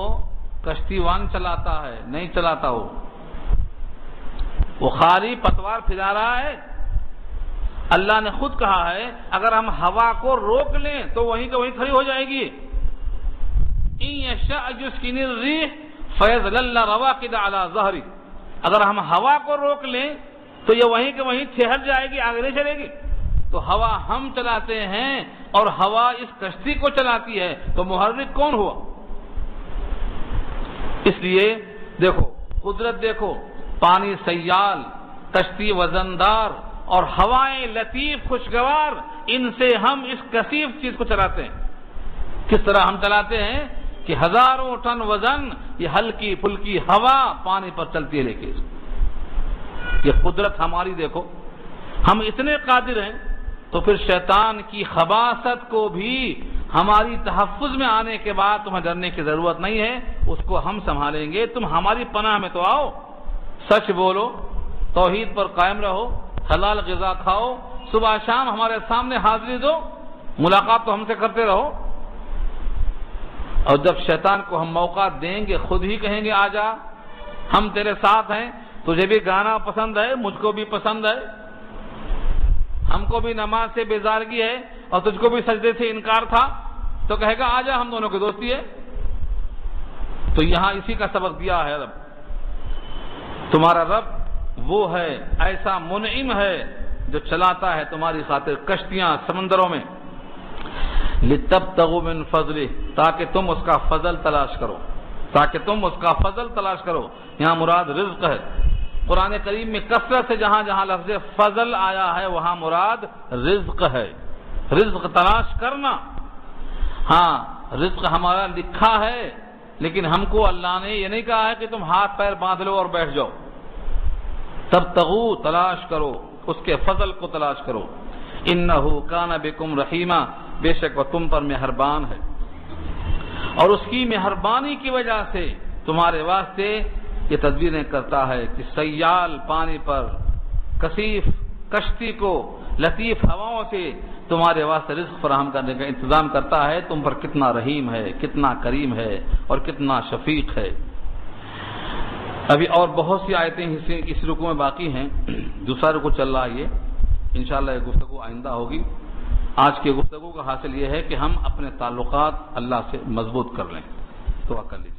کشتی وان چلاتا ہے، نہیں چلاتا، وہ خالی پتوار پھیلا رہا ہے۔ اللہ نے خود کہا ہے اگر ہم ہوا کو روک لیں تو وہیں کہ وہیں کھڑی ہو جائے گی۔ ان یشاء یسکن الريح فیظللن رواقد علی ظہرہ، اگر ہم ہوا کو روک لیں تو یہ وہیں کہ وہیں ٹھہر جائے گی، آگے نہیں چلے گی۔ تو ہوا ہم چلاتے ہیں اور ہوا اس کشتی کو چلاتی ہے، تو محرک کون ہوا؟ اس لیے دیکھو قدرت، دیکھو پانی سیال، کشتی وزندار اور ہوائیں لطیف خوشگوار، ان سے ہم اس کثیف چیز کو چلاتے ہیں۔ کس طرح ہم چلاتے ہیں کہ ہزاروں ٹن وزن یہ ہلکی پھلکی ہوا پانی پر چلتی ہے لے کے۔ یہ قدرت ہماری دیکھو، ہم اتنے قادر ہیں، تو پھر شیطان کی خباثت کو بھی ہماری تحفظ میں آنے کے بعد تمہیں ڈرنے کی ضرورت نہیں ہے، اس کو ہم سنبھالیں گے۔ تم ہماری پناہ میں تو آؤ، سچ بولو، توحید پر قائم رہو، حلال غذا کھاؤ، صبح شام ہمارے سامنے حاضری دو، ملاقات تو ہم سے کرتے رہو۔ اور جب شیطان کو ہم موقع دیں گے خود ہی کہیں گے آ جا، ہم تیرے ساتھ ہیں، تجھے بھی گانا پسند ہے، مجھ کو بھی پسند ہے، ہم کو بھی نماز سے بیزارگی ہے اور تجھ کو بھی سجدے سے انکار تھا، تو کہے گا آ جا، ہم دونوں کی دوستی ہے۔ تو یہاں اسی کا سبق دیا ہے رب۔ تمہارا رب وہ ہے، ایسا منعم ہے جو چلاتا ہے تمہاری خاطر کشتیاں سمندروں میں، لِتَبْتَغُوا مِنْ فَضْلِهِ، تاکہ تم اس کا فضل تلاش کرو، تاکہ تم اس کا فضل تلاش کرو۔ یہاں مراد رزق ہے۔ قرآن کریم میں کثرت سے جہاں جہاں لفظ فضل آیا ہے وہاں مراد رزق ہے، رزق تلاش کرنا۔ ہاں رزق ہمارا لکھا ہے، لیکن ہم کو اللہ نے یہ نہیں کہا ہے کہ تم ہاتھ پیر باندھ لو اور بیٹھ جاؤ۔ تبتغوا، تلاش کرو، اس کے فضل کو تلاش کرو۔ انہ کان بکم رحیما، بے شک وہ تم پر مہربان ہے، اور اس کی مہربانی کی وجہ سے تمہارے واسطے یہ تدبیریں کرتا ہے کہ سیال پانی پر کثیف کشتی کو لطیف ہواؤں سے تمہارے واسطے رزق فراہم کرنے کا انتظام کرتا ہے۔ تم پر کتنا رحیم ہے، کتنا کریم ہے اور کتنا شفیق ہے۔ ابھی اور بہت سی آیتیں اس رکوع میں باقی ہیں، دوسرا رکوع چل رہا ہے یہ، انشاءاللہ یہ گفتگو آئندہ ہوگی۔ آج کی گفتگو کا حاصل یہ ہے کہ ہم اپنے تعلقات اللہ سے مضبوط کر لیں۔ دعا کر لیجیے۔